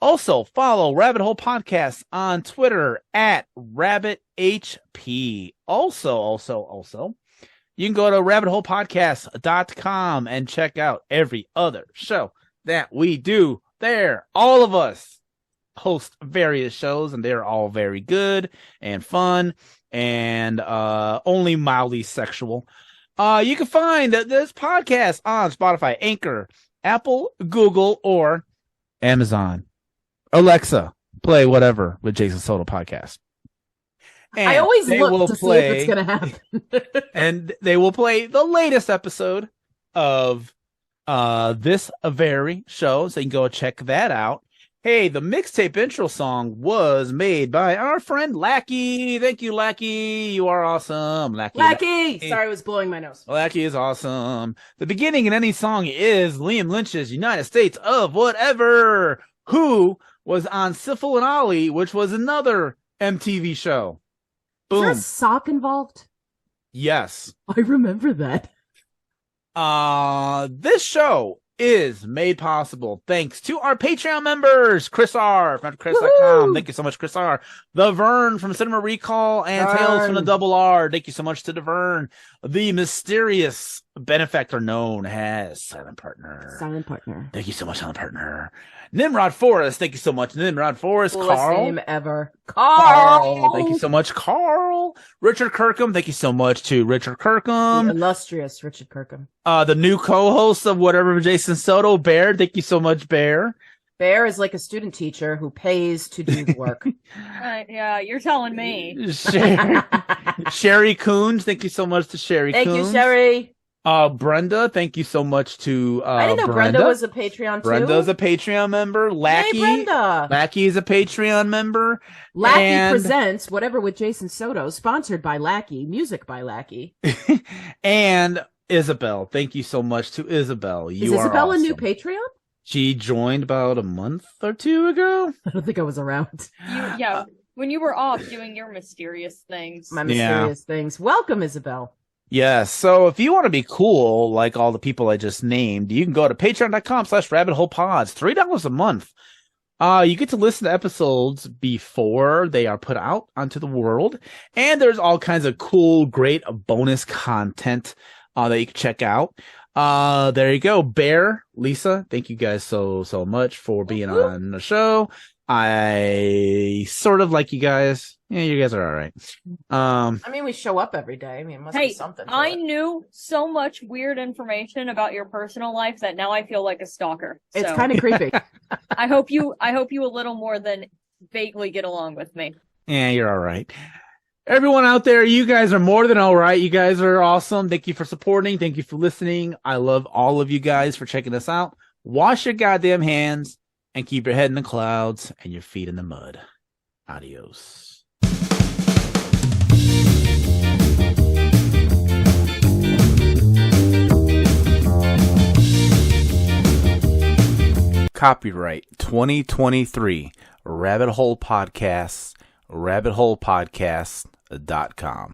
Also, follow Rabbit Hole Podcast on Twitter at RabbitHP. Also, you can go to rabbitholepodcast.com and check out every other show that we do there. All of us host various shows, and they're all very good and fun and only mildly sexual. You can find this podcast on Spotify, Anchor, Apple, Google, or Amazon. Alexa, play whatever with Jason Soto podcast. And I always look to see if it's going to happen. And they will play the latest episode of this very show, so you can go check that out. Hey, the mixtape intro song was made by our friend Lackey. Thank you, Lackey. You are awesome. Lackey. Sorry, I was blowing my nose. Lackey is awesome. The beginning in any song is Liam Lynch's United States of Whatever, who was on Syphil and Ollie, which was another MTV show. Boom. Is there a sock involved? Yes. I remember that. This show is made possible thanks to our Patreon members, Chris R. from Chris.com. Thank you so much, Chris R. The Vern from Cinema Recall and Tales from the Double R. Thank you so much to the Vern. The mysterious benefactor known as Silent Partner. Thank you so much, Silent Partner. Nimrod Forrest. Thank you so much, Nimrod Forrest. Coolest Carl. name ever. Carl. Thank you so much, Carl. Richard Kirkham. Thank you so much to Richard Kirkham. The illustrious Richard Kirkham. The new co-host of Whatever Jason Soto, Bear. Thank you so much, Bear. Bear is like a student teacher who pays to do the work. Yeah, you're telling me. Sherry Coons. Thank you so much to Sherry Coons. Thank you, Sherry. Brenda, thank you so much to I didn't know Brenda was a Patreon too. Brenda's a Patreon member. Lackey. Hey, Brenda. Lackey is a Patreon member. Lackey presents Whatever with Jason Soto, sponsored by Lackey, music by Lackey. And Isabel. Thank you so much to Isabel. Is Isabel awesome. A new Patreon? She joined about a month or two ago. I don't think I was around. When you were off doing your mysterious things. My mysterious things. Welcome, Isabel. Yes. So if you want to be cool, like all the people I just named, you can go to patreon.com/rabbitholepods. $3 a month. You get to listen to episodes before they are put out onto the world. And there's all kinds of cool, great bonus content that you can check out. There you go. Bear, Lisa, thank you guys so much for being on the show. I sort of like you guys. Yeah, you guys are all right. I mean, we show up every day. I mean, it must be something. I knew so much weird information about your personal life that now I feel like a stalker. It's kind of creepy. I hope you a little more than vaguely get along with me. Yeah, you're all right. Everyone out there, you guys are more than all right. You guys are awesome. Thank you for supporting. Thank you for listening. I love all of you guys for checking us out. Wash your goddamn hands and keep your head in the clouds and your feet in the mud. Adios. Copyright 2023 Rabbit Hole Podcasts, Rabbit Hole Podcasts, com.